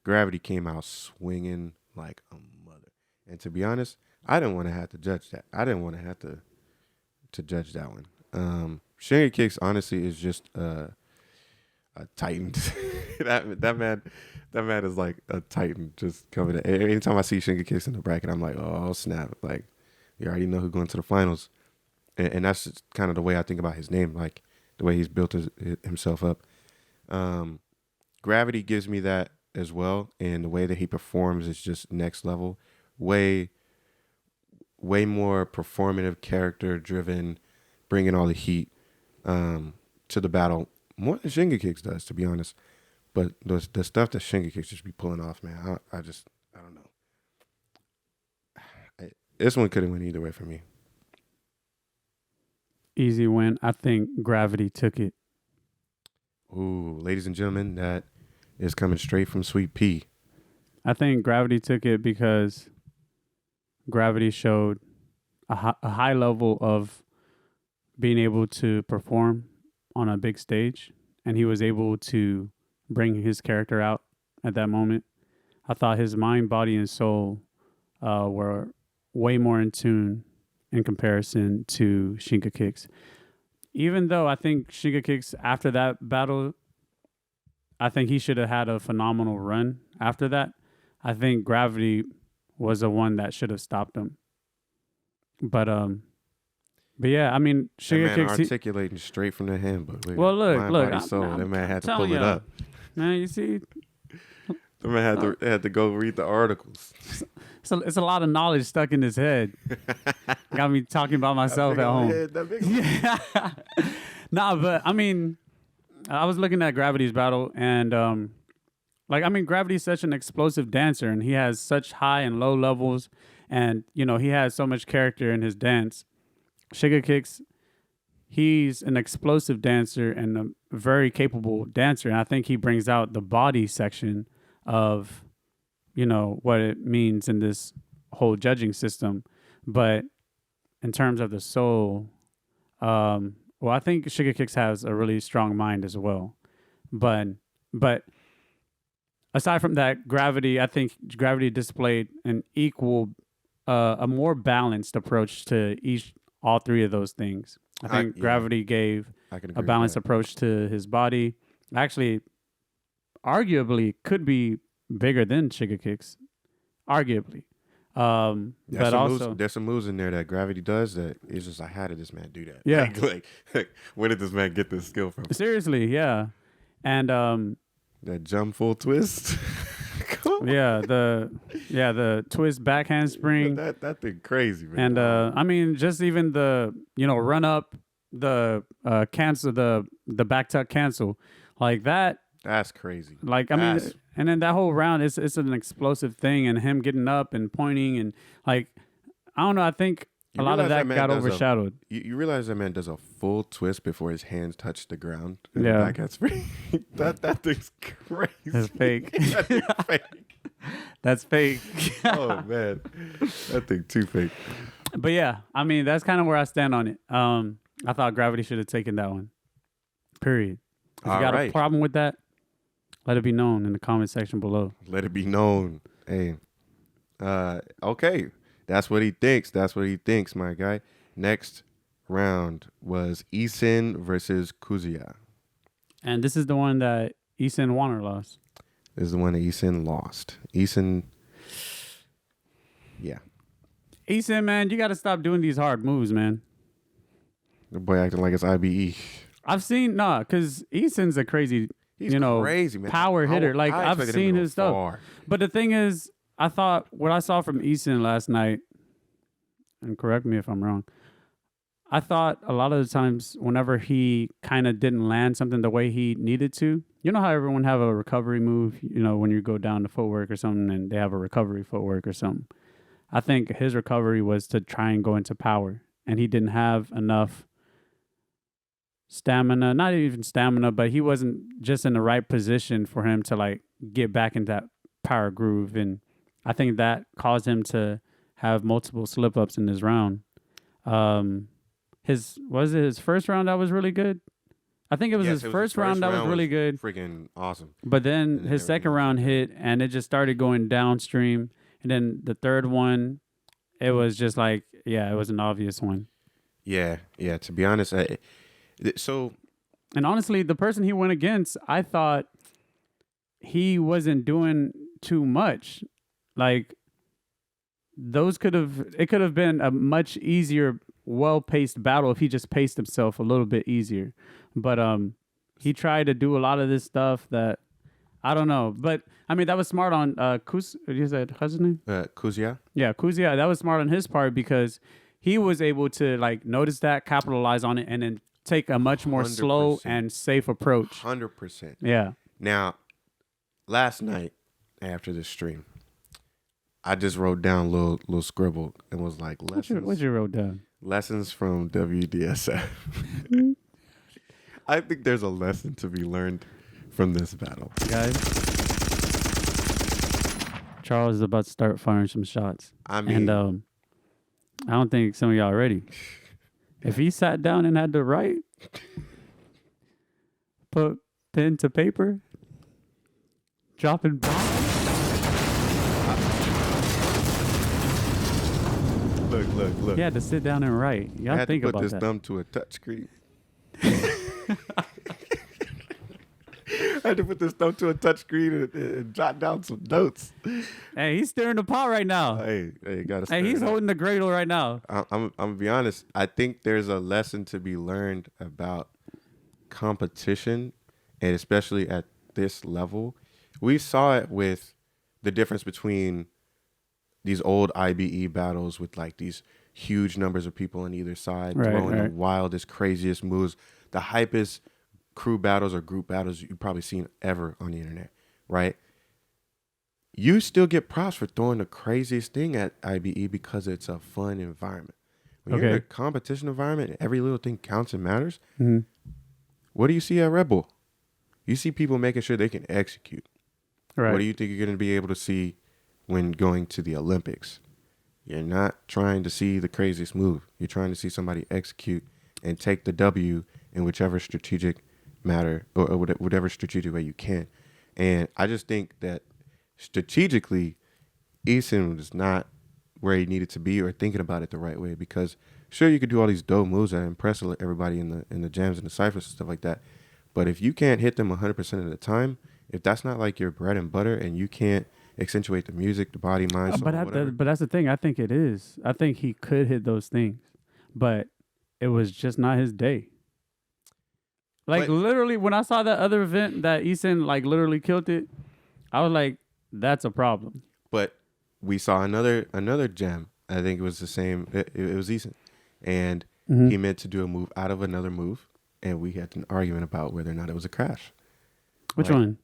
Gravity came out swinging like a mother. And to be honest, I didn't want to have to judge that. I didn't want to have to judge that one. Shinga Kicks, honestly, is just a titan. that man is like a titan just coming in. Anytime I see Shinga Kicks in the bracket, I'm like, oh, snap. Like, you already know who's going to the finals. And that's just kind of the way I think about his name, like the way he's built himself up. Gravity gives me that as well, and the way that he performs is just next level. Way more performative, character driven, bringing all the heat to the battle more than Shinga Kicks does, to be honest. But the stuff that Shinga Kicks just be pulling off, man, I don't know. This one could have went either way for me. Easy win. I think Gravity took it. Ooh, ladies and gentlemen, that is coming straight from Sweet Pea. I think Gravity took it because Gravity showed a high level of being able to perform on a big stage, and he was able to bring his character out at that moment. I thought his mind, body, and soul were way more in tune in comparison to Shinga Kicks. Even though I think Shinga Kicks, after that battle, I think he should have had a phenomenal run after that. I think Gravity was the one that should have stopped him. But yeah, I mean, Shinga Kicks articulating straight from the handbook. Well, look, body, soul. That man had to pull it up. Man, you see, the man had to go read the articles. So it's a lot of knowledge stuck in his head. Got me talking about myself at home. Yeah. Nah, but I mean, I was looking at Gravity's battle, and Gravity's such an explosive dancer, and he has such high and low levels, and he has so much character in his dance. Shinga Kicks, he's an explosive dancer and a very capable dancer, and I think he brings out the body section of what it means in this whole judging system. But in terms of the soul, well, I think Sugar Kicks has a really strong mind as well, but aside from that, Gravity, I think Gravity displayed an equal, a more balanced approach to all three of those things. I think Gravity gave I can agree a with balanced that. approach to his body. Actually, arguably could be bigger than Sugar Kicks. Arguably. But also, there's some moves in there that Gravity does that it's just like, how did this man do that? Yeah. Like, where did this man get this skill from? seriously, yeah. And That jump full twist. Come on. the twist back handspring. That thing crazy, man. And I mean, just even the run up, the cancel, the back tuck cancel, like that. That's crazy. Like I mean, and then that whole round, it's an explosive thing, and him getting up and pointing, and like I don't know. I think a lot of that got overshadowed. You realize that man does a full twist before his hands touch the ground. Yeah. Back handspring. that thing's crazy. That's fake. That thing's fake. That's fake. Oh man, that thing too fake. But yeah, I mean, that's kind of where I stand on it. I thought Gravity should have taken that one. Period. If you got a problem with that, let it be known in the comment section below. Let it be known. Hey, okay. That's what he thinks. That's what he thinks, my guy. Next round was Eason versus Kuzuya. And this is the one that Eason won or lost. This is the one that Eason lost. Eason, yeah. Eason, man, you got to stop doing these hard moves, man. The boy acting like it's IBE. I've seen, because Eason's a crazy, He's crazy, man. power hitter. Like, I I've expected seen him to go his stuff. far. But the thing is, I thought what I saw from Eason last night, and correct me if I'm wrong, I thought a lot of the times whenever he kind of didn't land something the way he needed to, you know how everyone have a recovery move, when you go down to footwork or something and they have a recovery footwork or something. I think his recovery was to try and go into power, and he didn't have enough stamina, not even stamina, but he wasn't just in the right position for him to like get back into that power groove. And I think that caused him to have multiple slip ups in this round. His first round that was really good? I think it was his first round that was really good. Freaking awesome. But then his second round hit and it just started going downstream. And then the third one, it was just like, it was an obvious one. Yeah. To be honest, and honestly, the person he went against, I thought he wasn't doing too much. Like it could have been a much easier, well-paced battle if he just paced himself a little bit easier. But he tried to do a lot of this stuff that I don't know. But I mean, that was smart on you said what's his name? Kuzuya. Yeah, Kuzuya. That was smart on his part because he was able to like notice that, capitalize on it, and then take a much more 100%. slow and safe approach. 100%. Yeah. Now, last night after the stream, I just wrote down a little scribble and was like, lessons. What you wrote down? Lessons from WDSF. I think there's a lesson to be learned from this battle. Guys, Charles is about to start firing some shots. I mean, and I don't think some of y'all are ready. If he sat down and had to write, put pen to paper, dropping bombs. Look. He had to sit down and write. Y'all think about that. I had to put this thumb to a touch screen. I had to put this thumb to a touch screen and jot down some notes. Hey, he's stirring the pot right now. Hey, gotta. Hey, he's holding the gradle right now. I'm gonna be honest. I think there's a lesson to be learned about competition, and especially at this level. We saw it with the difference between these old IBE battles with like these huge numbers of people on either side throwing the wildest, craziest moves, the hypest crew battles or group battles you've probably seen ever on the internet, right? You still get props for throwing the craziest thing at IBE because it's a fun environment. When you're in a competition environment and every little thing counts and matters, what do you see at Red Bull? You see people making sure they can execute. Right. What do you think you're going to be able to see when going to the Olympics? You're not trying to see the craziest move. You're trying to see somebody execute and take the W in whichever strategic matter or whatever strategic way you can. And I just think that strategically, Eason was not where he needed to be or thinking about it the right way, because sure, you could do all these dope moves that impress everybody in the jams and the ciphers and stuff like that. But if you can't hit them 100% of the time, if that's not like your bread and butter, and you can't accentuate the music, the body, mind, soul, whatever. But that's the thing. I think it is. I think he could hit those things, but it was just not his day. Like, literally, when I saw that other event that Eason like literally killed it, I was like, that's a problem. But we saw another jam. I think it was the same. It was Eason, and he meant to do a move out of another move, and we had an argument about whether or not it was a crash. Which one?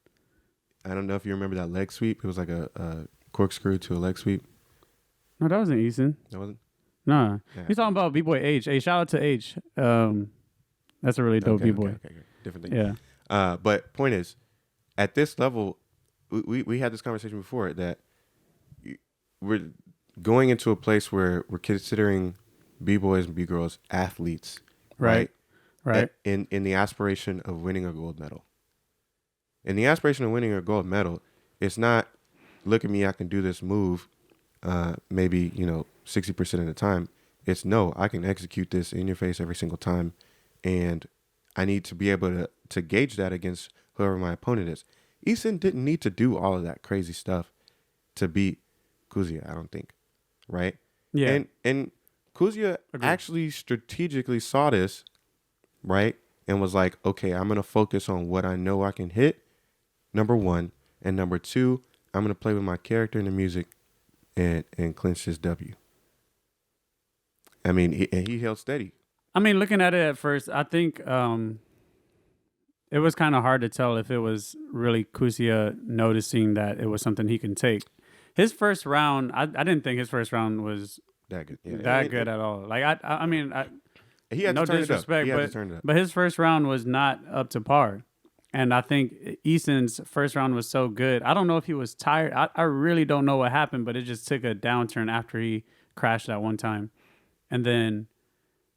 I don't know if you remember that leg sweep. It was like a corkscrew to a leg sweep. No, that wasn't Eason. That wasn't? Nah. Yeah. He's talking about Bboy H. Hey, shout out to H. That's a really dope B-boy. Okay. Different thing. Yeah. But point is, at this level, we had this conversation before that we're going into a place where we're considering B-boys and B-girls athletes. Right. In the aspiration of winning a gold medal. In the aspiration of winning a gold medal, it's not, look at me, I can do this move, maybe, 60% of the time. It's no, I can execute this in your face every single time. And I need to be able to gauge that against whoever my opponent is. Eason didn't need to do all of that crazy stuff to beat Kuzia, I don't think. Right? Yeah. And Kuzia actually strategically saw this, right? And was like, okay, I'm going to focus on what I know I can hit, number one. And number two, I'm going to play with my character and the music and clinch this W. I mean, he held steady. I mean, looking at it at first, I think it was kind of hard to tell if it was really Kuzia noticing that it was something he can take. His first round, I didn't think his first round was that good. Yeah. that good at all. Like, I mean, he had no to turn disrespect, it up. He had to turn it up. But his first round was not up to par. And I think Eason's first round was so good. I don't know if he was tired. I really don't know what happened, but it just took a downturn after he crashed that one time. And then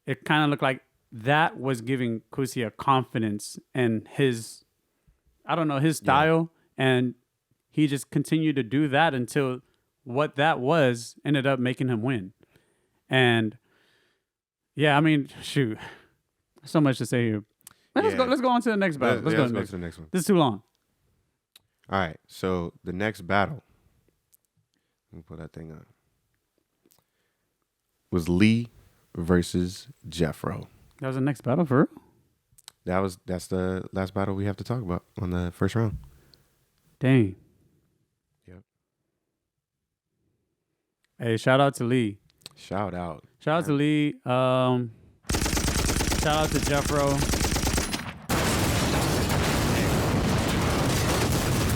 it kind of looked like that was giving Kuzia confidence in his style. Yeah. And he just continued to do that until what that was ended up making him win. And yeah, I mean, shoot, so much to say here. Let's go on to the next battle. Let's go to the next one. This is too long. All right. So the next battle, let me put that thing on, was Lee versus Jeffro. That was the next battle for real? That's the last battle we have to talk about on the first round. Dang. Yep. Hey, shout out to Lee. Shout out to Lee. Shout out to Jeffro.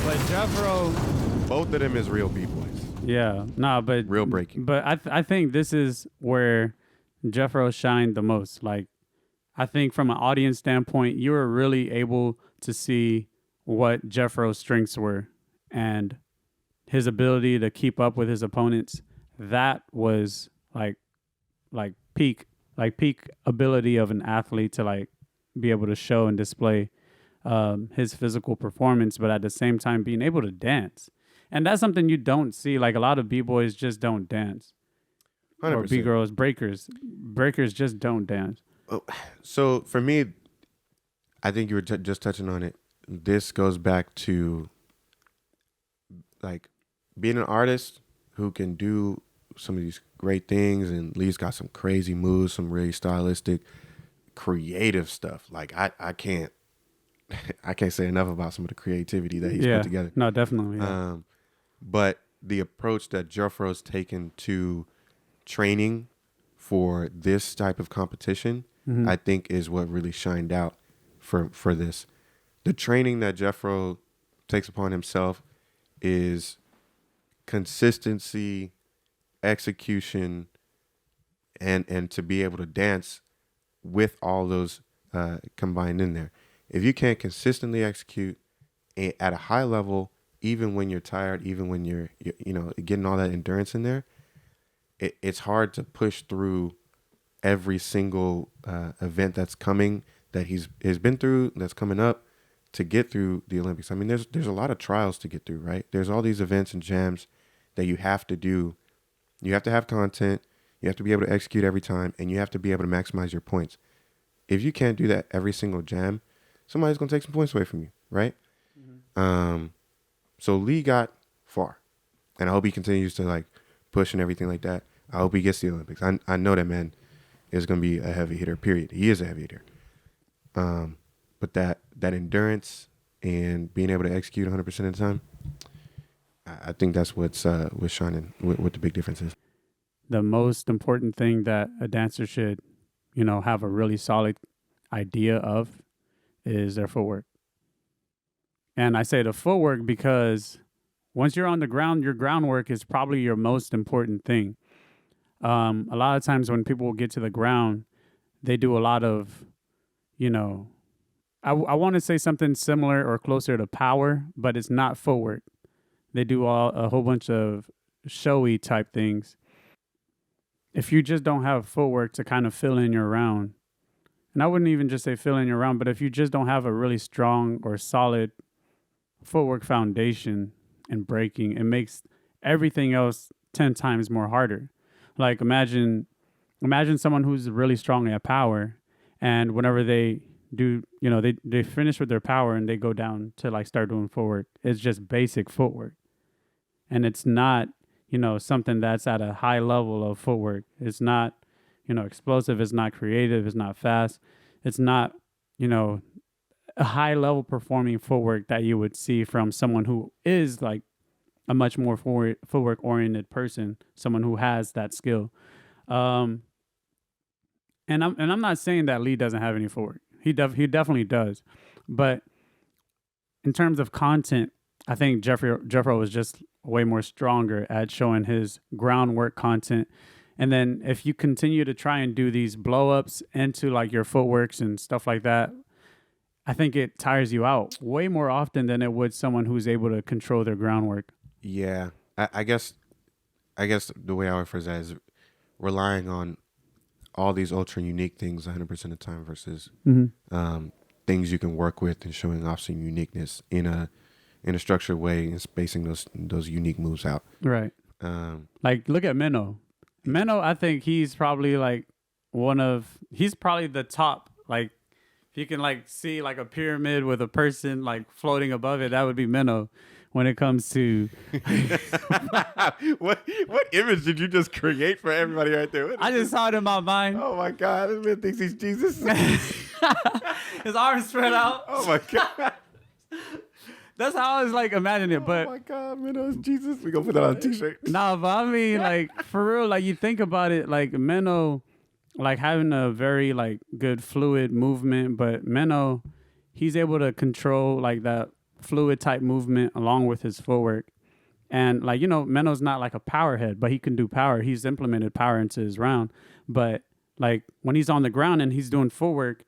But Jeffro, both of them is real B-boys. Yeah, but real breaking. But I think this is where Jeffro shined the most. Like, I think from an audience standpoint, you were really able to see what Jeffro's strengths were and his ability to keep up with his opponents. That was like peak ability of an athlete to like be able to show and display his physical performance, but at the same time being able to dance. And that's something you don't see. Like, a lot of B-boys just don't dance. 100%. Or B-girls, breakers just don't dance. So for me, I think you were just touching on it. This goes back to like being an artist who can do some of these great things, and Lee's got some crazy moves, some really stylistic, creative stuff. Like I can't say enough about some of the creativity that he's put together. No, definitely. Yeah. But the approach that Jeffro's taken to training for this type of competition, I think, is what really shined out for this. The training that Jeffro takes upon himself is consistency, execution, and to be able to dance with all those combined in there. If you can't consistently execute at a high level, even when you're tired, even when you're getting all that endurance in there, it's hard to push through every single event that's coming that he's been through, that's coming up to get through the Olympics. I mean, there's a lot of trials to get through, right? There's all these events and jams that you have to do. You have to have content. You have to be able to execute every time, and you have to be able to maximize your points. If you can't do that every single jam, somebody's going to take some points away from you, right? Mm-hmm. So Lee got far, and I hope he continues to like push and everything like that. I hope he gets to the Olympics. I know that man is going to be a heavy hitter, period. He is a heavy hitter. But that endurance and being able to execute 100% of the time, I think that's what's shining, what the big difference is. The most important thing that a dancer should, have a really solid idea of is their footwork. And I say the footwork because once you're on the ground, your groundwork is probably your most important thing. A lot of times when people get to the ground, they do a lot of, I want to say something similar or closer to power, but it's not footwork. They do a whole bunch of showy type things. If you just don't have footwork to kind of fill in your round, and I wouldn't even just say fill in your round, but if you just don't have a really strong or solid footwork foundation in breaking, it makes everything else 10 times more harder. Like imagine someone who's really strong at power, and whenever they do, they finish with their power and they go down to like start doing footwork. It's just basic footwork. And it's not, something that's at a high level of footwork. It's not, explosive. It's not creative. It's not fast. It's not, a high level performing footwork that you would see from someone who is like a much more footwork oriented person, someone who has that skill. And I'm not saying that Lee doesn't have any footwork. He definitely does. But in terms of content, I think Jeffro was just way more stronger at showing his groundwork content. And then if you continue to try and do these blow-ups into like your footworks and stuff like that, I think it tires you out way more often than it would someone who's able to control their groundwork. Yeah. I guess the way I would phrase that is relying on all these ultra unique things 100% of the time versus things you can work with and showing off some uniqueness in a structured way and spacing those unique moves out. Right. Like look at Menno. Menno, I think he's probably like he's probably the top. Like if you can like see like a pyramid with a person like floating above it, that would be Menno. When it comes to what image did you just create for everybody right there? I just saw it in my mind. Oh my God, this man thinks he's Jesus. His arms spread out. Oh my God. That's how I was like imagining it. But oh my God, Menno's Jesus. We gonna put that on a t-shirt. Nah, but I mean like for real, like you think about it, like Menno like having a very like good fluid movement, but Menno, he's able to control like that fluid type movement along with his footwork. And like, Menno's not like a power head, but he can do power. He's implemented power into his round. But like when he's on the ground and he's doing footwork,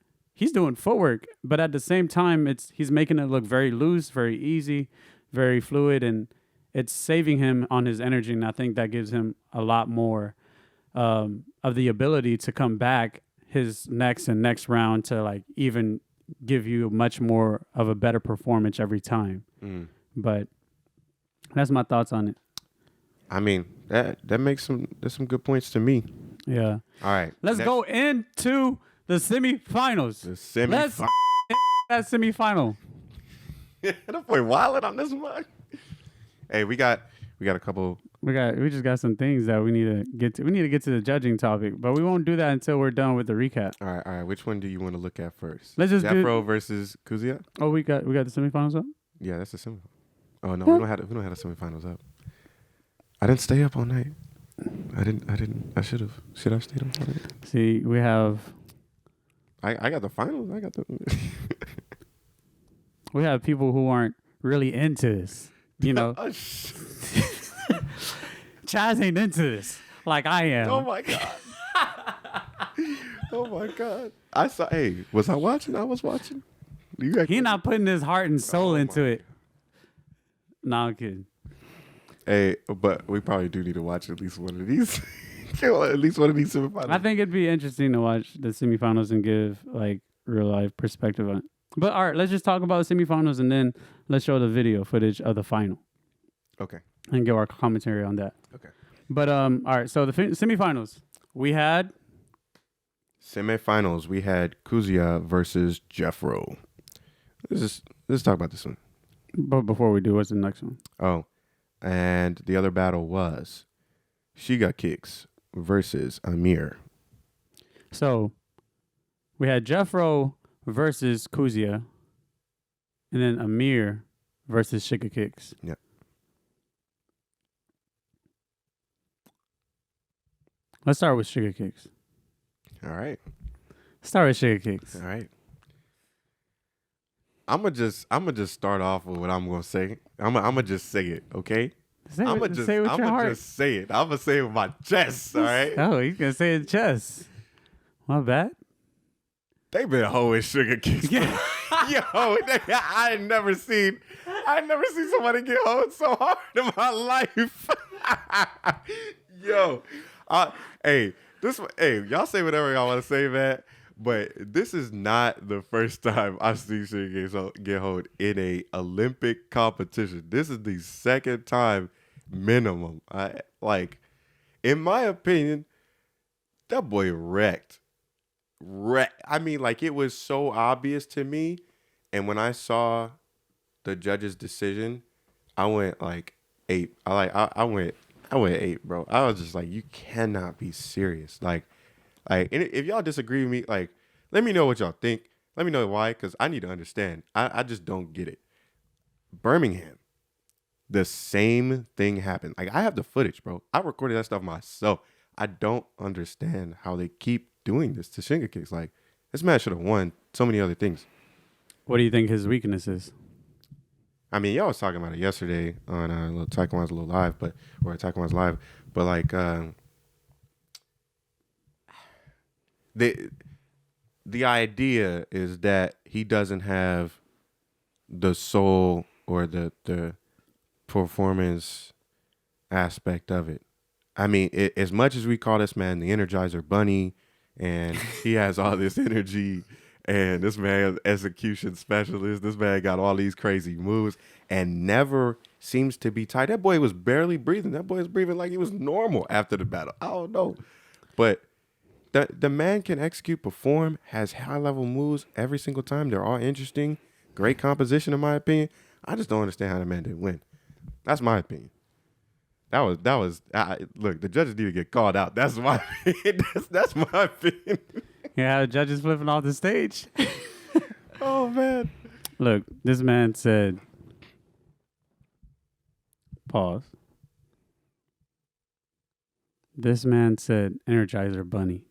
but at the same time he's making it look very loose, very easy, very fluid, and it's saving him on his energy. And I think that gives him a lot more of the ability to come back his next round to like even give you much more of a better performance every time. But that's my thoughts on it. I mean, that makes there's some good points to me. Yeah. All right. Let's go into the semifinals. Let's that semifinal. That boy wilding on this one. Hey, we got a couple. We just got some things that we need to get to. We need to get to the judging topic, but we won't do that until we're done with the recap. All right. Which one do you want to look at first? Let's just Jeffro versus Kuzia. Oh, we got the semifinals up. Yeah, that's the semifinal. Oh no, we don't have the semifinals up. I didn't stay up all night. I didn't. I should have. Should I have stayed up all night? See, we have. I got the finals. I got the. We have people who aren't really into this. Chaz ain't into this like I am. Oh my God. Oh my God. I saw. Hey, was I watching? I was watching. He not putting his heart and soul into it. Nah, I'm kidding. Hey, but we probably do need to watch at least one of these At least one of these semifinals. I think it'd be interesting to watch the semifinals and give like real life perspective on it. But all right, let's just talk about the semifinals and then let's show the video footage of the final. Okay. And give our commentary on that. Okay. But all right, so the semifinals, we had Kuzia versus Jeffro. Let's talk about this one. But before we do, what's the next one? Oh, and the other battle was Kicks versus Amir. So we had Jeffro versus Kuzia, and then Amir versus Kicks. Yeah. Let's start with Kicks. All right. Start with Kicks. All right. I'm gonna just start off with what I'm gonna say. I'm gonna just say it, okay? Say it with your heart. Just say it. I'm gonna say it with my chest. All right. Oh, he's gonna say it chest. My bad. They been hoeing Sugar Kicks. Yo, I ain't never seen somebody get hoed so hard in my life. Yo, hey, y'all say whatever y'all want to say, man. But this is not the first time I've seen Sugar Kicks get hoed in a Olympic competition. This is the second time minimum. In my opinion, that boy wrecked. I mean, like, it was so obvious to me. And when I saw the judge's decision, I went like 8. I went 8, bro. I was just like, you cannot be serious. Like, and if y'all disagree with me, like, let me know what y'all think. Let me know why, because I need to understand. I just don't get it. Birmingham, the same thing happened. Like, I have the footage, bro. I recorded that stuff myself. I don't understand how they keep doing this to Sugar Kicks. Like, this man should have won so many other things. What do you think his weakness is? I mean, y'all was talking about it yesterday on little Taekwondo's Little Live, or Taekwondo's Live, but like the idea is that he doesn't have the soul or the performance aspect of it. I mean, as much as we call this man the Energizer Bunny, and he has all this energy, and this man execution specialist, this man got all these crazy moves, and never seems to be tired. That boy was barely breathing. That boy was breathing like he was normal after the battle. I don't know. But the man can execute, perform, has high-level moves every single time. They're all interesting. Great composition, in my opinion. I just don't understand how the man didn't win. That's my opinion. Look, the judges need to get called out. That's my opinion. That's my opinion. Yeah, the judges flipping off the stage. Oh, man. Look, this man said, pause. This man said, Energizer Bunny.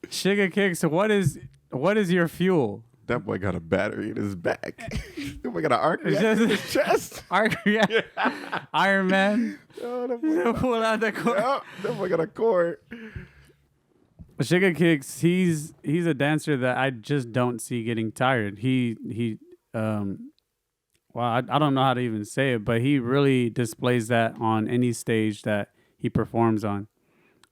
Sugar Kicks, what is your fuel? That boy got a battery in his back. That boy got an arc reactor in his chest. Arc reactor. Iron Man. Oh, that boy Pull out the cord. Yep, that boy got a cord. Sugar Kicks, he's a dancer that I just don't see getting tired. I don't know how to even say it, but he really displays that on any stage that he performs on.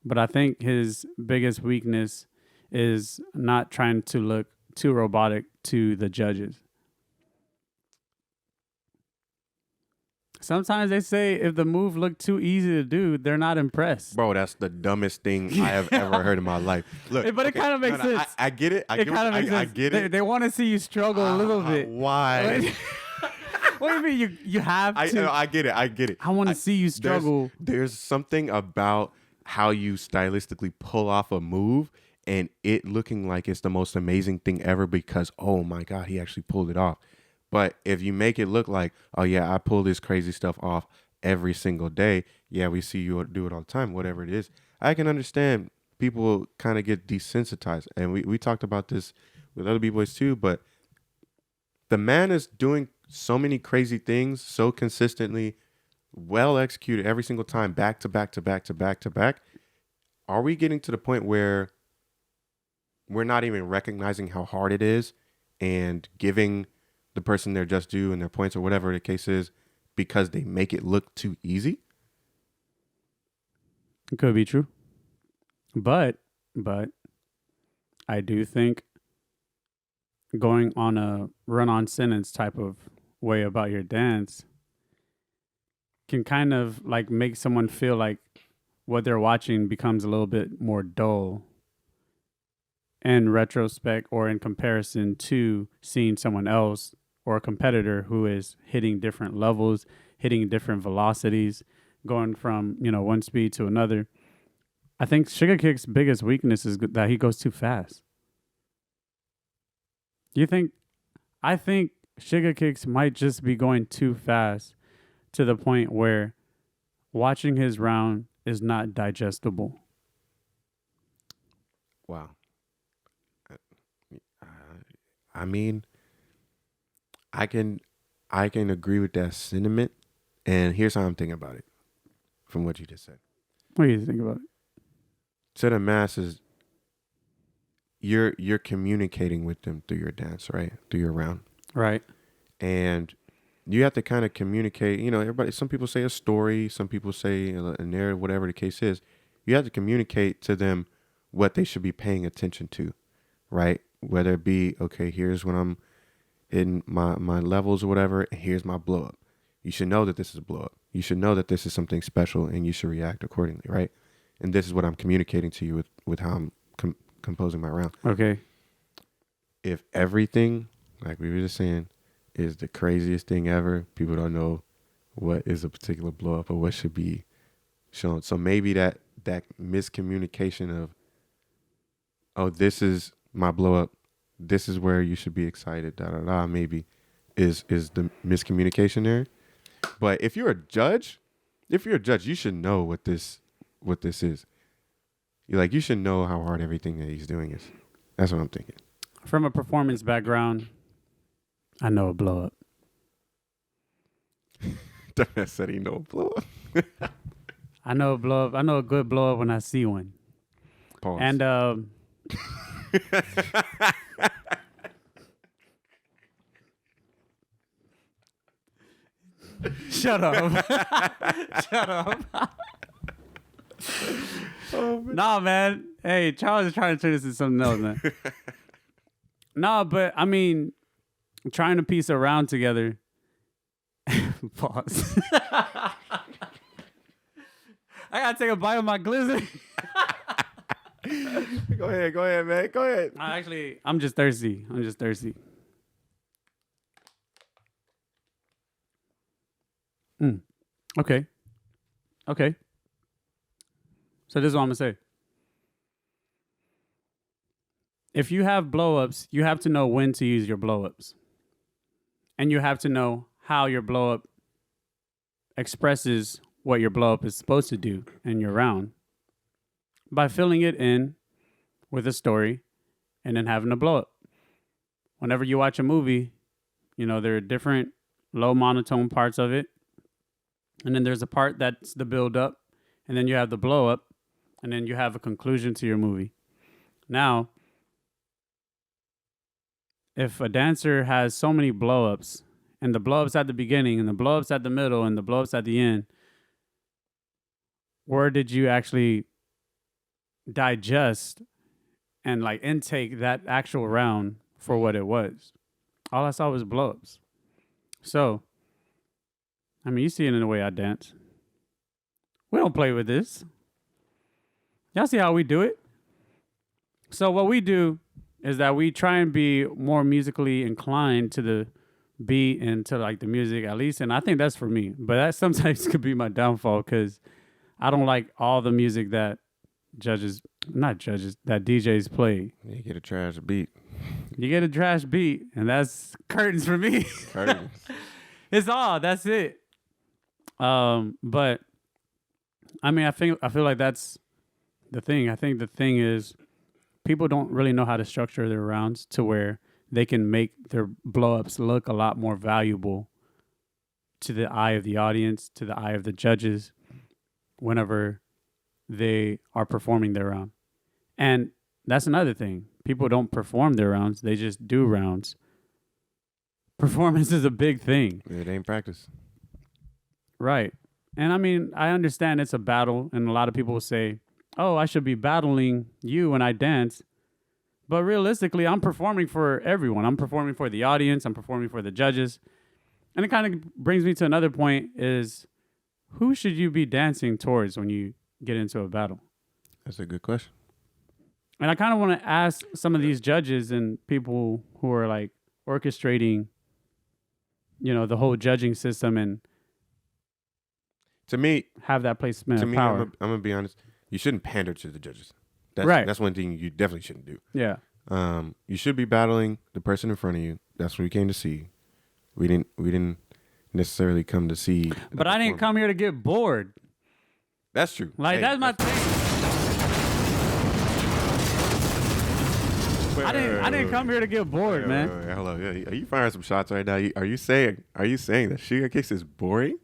But I think his biggest weakness is not trying to look too robotic to the judges. Sometimes they say if the move looked too easy to do, they're not impressed. Bro, that's the dumbest thing I have ever heard in my life. Look, but it kind of makes sense. I get it. I get it. They want to see you struggle a little bit. Why? What do you mean you have to? I get it. I want to see you struggle. There's something about how you stylistically pull off a move and it looking like it's the most amazing thing ever because, oh my God, he actually pulled it off. But if you make it look like, oh yeah, I pull this crazy stuff off every single day. Yeah, we see you do it all the time, whatever it is. I can understand people kind of get desensitized. And we talked about this with other B-boys too, but the man is doing so many crazy things so consistently, well executed every single time, back to back to back to back to back. Are we getting to the point where we're not even recognizing how hard it is and giving the person their just due and their points or whatever the case is because they make it look too easy? It could be true. But I do think going on a run-on sentence type of way about your dance can kind of like make someone feel like what they're watching becomes a little bit more dull in retrospect or in comparison to seeing someone else or a competitor who is hitting different levels, hitting different velocities, going from, one speed to another. I think Sugar Kick's biggest weakness is that he goes too fast. I think Sugar Kicks might just be going too fast to the point where watching his round is not digestible. Wow. I mean, I can agree with that sentiment, and here's how I'm thinking about it from what you just said. What do you think about it? To the masses, you're communicating with them through your dance, right? Through your round. Right. And you have to kind of communicate, everybody, some people say a story, some people say a narrative, whatever the case is. You have to communicate to them what they should be paying attention to, right? Whether it be, okay, here's when I'm in my levels or whatever, and here's my blow up. You should know that this is a blow up. You should know that this is something special, and you should react accordingly, right? And this is what I'm communicating to you with how I'm composing my round. Okay. If everything, like we were just saying, is the craziest thing ever, people don't know what is a particular blow up or what should be shown. So maybe that miscommunication of, oh, this is my blow up, this is where you should be excited, maybe is the miscommunication there. But if you're a judge, you should know what this is. You should know how hard everything that he's doing is. That's what I'm thinking. From a performance background, I know a blow up. Dumbass said he know a blow up. I know a blow up. I know a good blow up when I see one. Pause. And shut up. Shut up. Oh, man. Nah, man. Hey, Charles is trying to turn this into something else, man. Nah, but I mean, trying to piece a round together. Pause. I gotta take a bite of my glizzy. Go ahead, man. Go ahead. Actually, I'm just thirsty. Okay. So this is what I'm gonna say. If you have blow-ups, you have to know when to use your blow-ups. And you have to know how your blow-up expresses what your blow-up is supposed to do in your round by filling it in with a story and then having a blow-up. Whenever you watch a movie, there are different low monotone parts of it. And then there's a part that's the build-up. And then you have the blow-up. And then you have a conclusion to your movie. Now, if a dancer has so many blow-ups, and the blow-ups at the beginning, and the blow-ups at the middle, and the blow-ups at the end, where did you actually digest and intake that actual round for what it was? All I saw was blow-ups. So, I mean, you see it in the way I dance. We don't play with this. Y'all see how we do it? So what we do is that we try and be more musically inclined to the beat and to the music at least. And I think that's for me. But that sometimes could be my downfall because I don't like all the music that that DJs play. You get a trash beat. You get a trash beat, and that's curtains for me. Curtains. It's all. That's it. But I mean, I feel like that's the thing. I think the thing is people don't really know how to structure their rounds to where they can make their blow-ups look a lot more valuable to the eye of the audience, to the eye of the judges, whenever they are performing their round. And that's another thing. People don't perform their rounds. They just do rounds. Performance is a big thing. It ain't practice. Right. And I mean, I understand it's a battle, and a lot of people will say, "Oh, I should be battling you when I dance." But realistically, I'm performing for everyone. I'm performing for the audience. I'm performing for the judges. And it kind of brings me to another point: is who should you be dancing towards when you get into a battle? That's a good question. And I kind of want to ask some of these judges and people who are like orchestrating, the whole judging system and To me, have that placement to of me, power. I'm gonna be honest. You shouldn't pander to the judges. Right. That's one thing you definitely shouldn't do. Yeah. You should be battling the person in front of you. That's what we came to see. We didn't necessarily come to see. But I didn't come here to get bored. That's true. Like, Hey, that's my thing. I didn't come here to get bored, man. Wait, hold on. Are you firing some shots right now? Are you saying that Sugar Kicks is boring?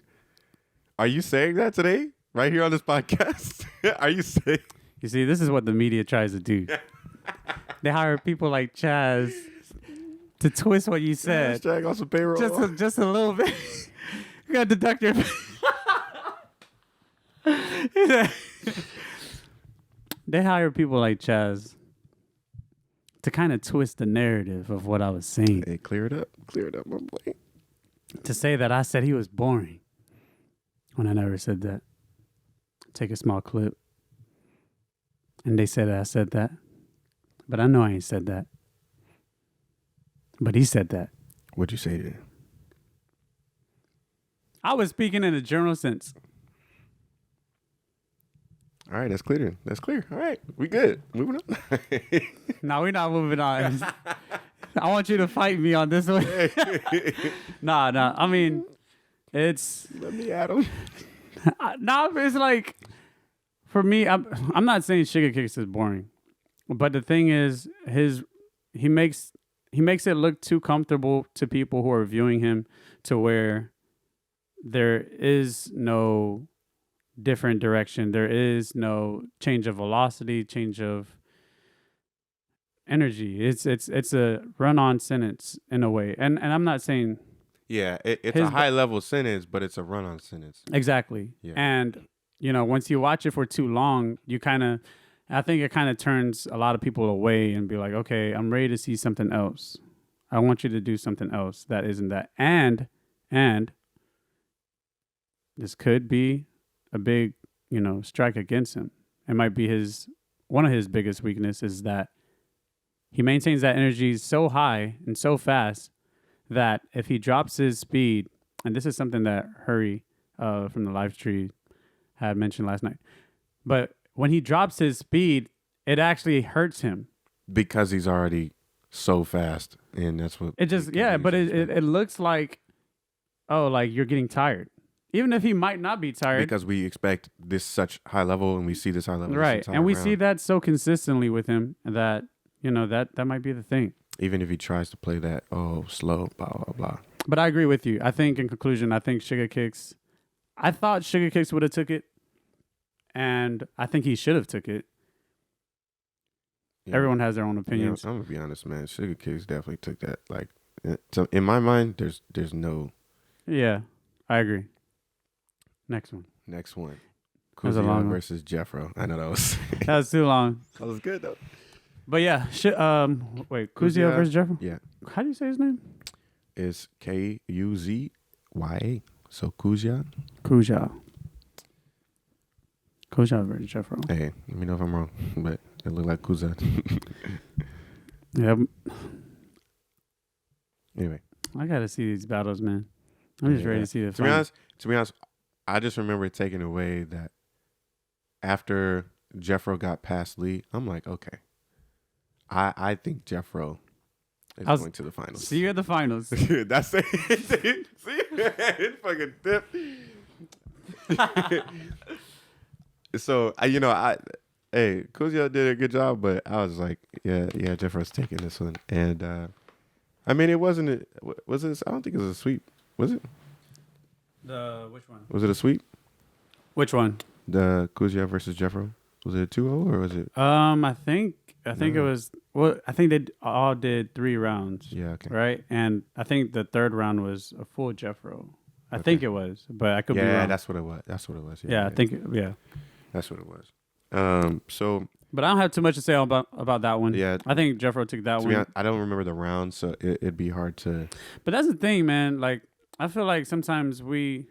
Are you saying that today, right here on this podcast? Are you saying? You see, this is what the media tries to do. They hire people like Chaz to twist what you said. Hashtag on some payroll. Just a little bit. You got to deduct your. They hire people like Chaz to kind of twist the narrative of what I was saying. Hey, clear it up, my boy. To say that I said he was boring when I never said that. Take a small clip. And they said I said that. But I know I ain't said that. But he said that. What'd you say to him? I was speaking in a general sense. All right, that's clear. That's clear. All right, we good. Moving on. No, we're not moving on. I want you to fight me on this one. Nah. I mean, it's... Let me at him. No, it's like... For me, I'm not saying Sugar Kicks is boring. But the thing is, he makes it look too comfortable to people who are viewing him to where there is no different direction. There is no change of velocity, change of energy. It's a run-on sentence in a way. And I'm not saying... Yeah, it's a high-level sentence, but it's a run-on sentence. Exactly. Yeah. And, once you watch it for too long, I think it kind of turns a lot of people away and be like, okay, I'm ready to see something else. I want you to do something else that isn't that. And this could be a big, strike against him. It might be one of his biggest weaknesses is that he maintains that energy so high and so fast that if he drops his speed, and this is something that Hurry from the live stream had mentioned last night, but when he drops his speed, it actually hurts him because he's already so fast, and that's what it just But it looks like, like you're getting tired, even if he might not be tired because we expect this such high level, and we see this high level right, and we see that so consistently with him that that might be the thing. Even if he tries to play that slow, blah blah blah. But I agree with you. I think in conclusion, I thought Sugar Kicks would have took it. And I think he should have took it. Yeah. Everyone has their own opinions. I'm gonna be honest, man. Sugar Kicks definitely took that. Like, so in my mind, there's no. Yeah, I agree. Next one. Kuzia versus Jeffro. I know that was. That was too long. That was good though. But yeah, Kuzia versus Jeffro. Yeah. How do you say his name? It's Kuzya. So Kuzia. Kuzia versus Jeffro. Hey, let me know if I'm wrong, but it looked like Kuzia. Yep. Anyway, I gotta see these battles, man. I'm just ready to see the. To be honest, I just remember taking away that after Jeffro got past Lee, I'm like, okay, I think Jeffro is going to the finals. See you at the finals. That's it. See, it fucking dip. So Kuzia did a good job, but I was like, yeah, Jeffro's taking this one, and I mean, it wasn't. Was it? I don't think it was a sweep. Was it? Which one? Was it a sweep? Which one? The Kuzia versus Jeffro. Was it a 2-0 or was it? I think it was. Well, I think they all did 3 rounds. Yeah. Okay. Right, and I think the third round was a full Jeffro. I think it was, but I could be Yeah, wrong. that's what it was. That's what it was. Yeah, I think that's what it was. So but I don't have too much to say about that one. yeah, I think Jeffro took that to one. be honest, I don't remember the round, so it'd be hard to. But that's the thing, man. Like, I feel like sometimes we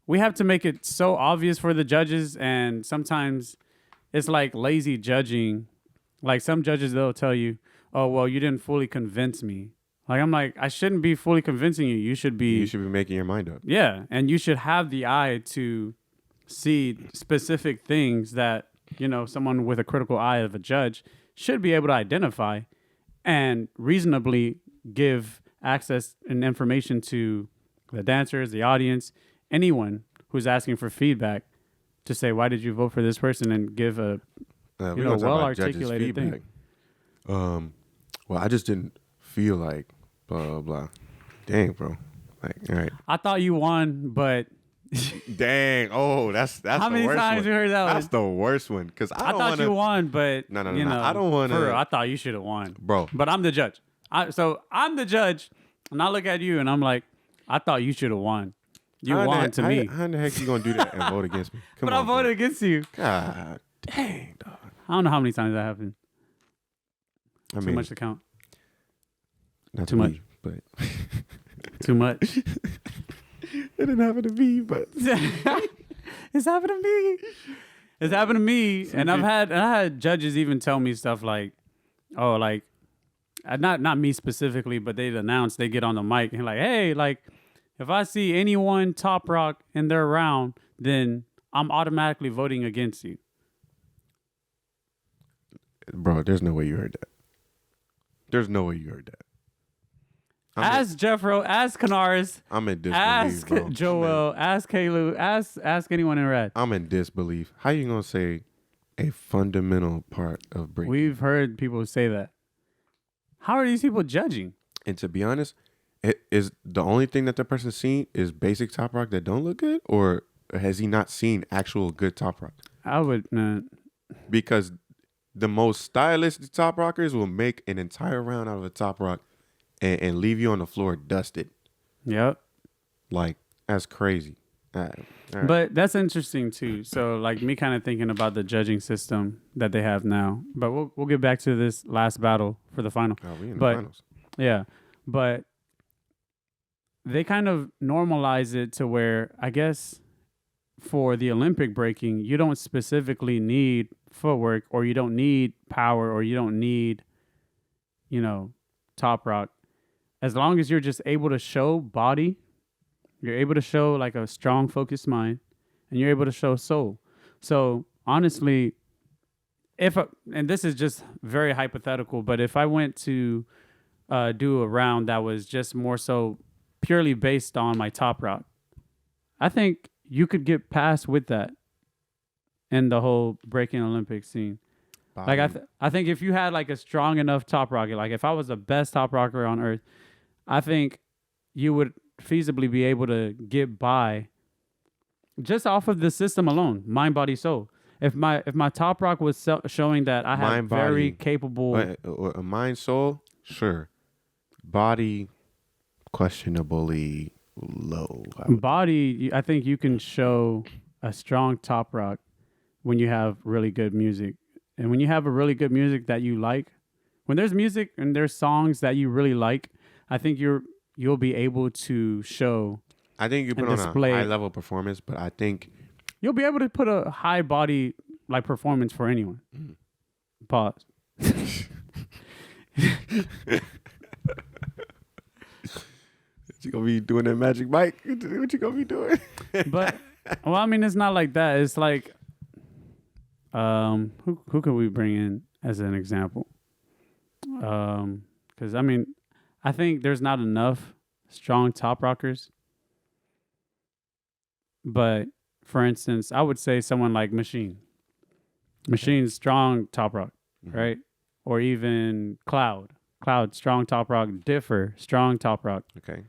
have to make it so obvious for the judges, and sometimes it's like lazy judging. Like, some judges, they'll tell you, "Oh, well, you didn't fully convince me." Like, I'm like, I shouldn't be fully convincing you. You should be making your mind up. Yeah, and you should have the eye to see specific things that, someone with a critical eye of a judge should be able to identify and reasonably give access and information to the dancers, the audience, anyone who's asking for feedback to say, why did you vote for this person, and give a well-articulated thing. Well, I just didn't feel like blah, blah, blah. Dang, bro. Like, all right. I thought you won, but... Dang. Oh, that's how many times you heard that one? That's the worst one. Because I thought you won, but no. I don't want to. I thought you should have won, bro. But I'm the judge. So I'm the judge, and I look at you, and I'm like, I thought you should have won. You won to me. How in the heck you gonna do that and vote against me? Come but on, I voted against you. God dang, dog. I don't know how many times that happened. I Too mean, much to count. Not too much, much, but too much. It didn't happen to me, but it's happened to me. It's happened to me, and I had judges even tell me stuff like, "Oh, like, not me specifically, but they'd announce, they get on the mic and like, hey, like, if I see anyone top rock in their round, then I'm automatically voting against you." Bro, there's no way you heard that. There's no way you heard that. Ask Jeffro, ask Canaris, I'm in disbelief, ask bro. Joel, ask Kalu, ask anyone in red. I'm in disbelief. How you gonna say a fundamental part of breaking? We've heard people say that. How are these people judging? And to be honest, it is the only thing that person's seen is basic top rock that don't look good, or has he not seen actual good top rock? I would because the most stylistic top rockers will make an entire round out of a top rock and leave you on the floor dusted. Yep. Like, that's crazy. All right. But that's interesting too. So, like, me kind of thinking about the judging system that they have now. But we'll get back to this last battle for the final. Oh, we in the finals. Yeah. But they kind of normalize it to where, I guess, for the Olympic breaking, you don't specifically need footwork, or you don't need power, or you don't need, top rock. As long as you're just able to show body, you're able to show like a strong, focused mind, and you're able to show soul. So honestly, and this is just very hypothetical, but if I went to do a round that was just more so purely based on my top rock, I think you could get past with that in the whole breaking Olympic scene. Body. Like I think if you had like a strong enough top rocker, like if I was the best top rocker on earth, I think you would feasibly be able to get by just off of the system alone, mind, body, soul. If my top rock was showing that I have very capable mind, soul, sure, body, questionably low. Body, I think you can show a strong top rock when you have really good music. And when you have a really good music that you like, when there's music and there's songs that you really like, I think you'll be able to show. I think you put on a high level performance, but I think you'll be able to put a high body like performance for anyone. Pause. You gonna be doing that magic mic? What you gonna be doing? But well, I mean, it's not like that. It's like, who could we bring in as an example? Because I mean, I think there's not enough strong top rockers. But for instance, I would say someone like Machine. Machine's strong top rock, right? Or even Cloud, strong top rock. Differ, strong top rock. Okay.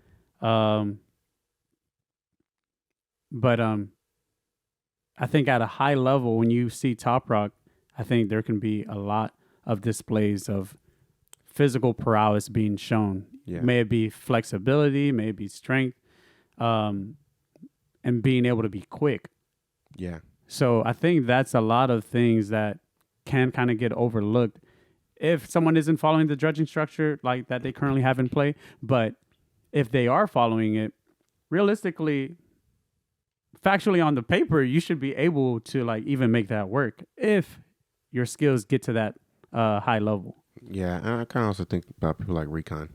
But I think at a high level, when you see top rock, I think there can be a lot of displays of physical prowess being shown. Yeah. May it be flexibility, may it be strength, and being able to be quick. Yeah. So I think that's a lot of things that can kind of get overlooked if someone isn't following the judging structure like that they currently have in play. But if they are following it, realistically, factually on the paper, you should be able to like even make that work if your skills get to that high level. Yeah, and I kind of also think about people like Recon.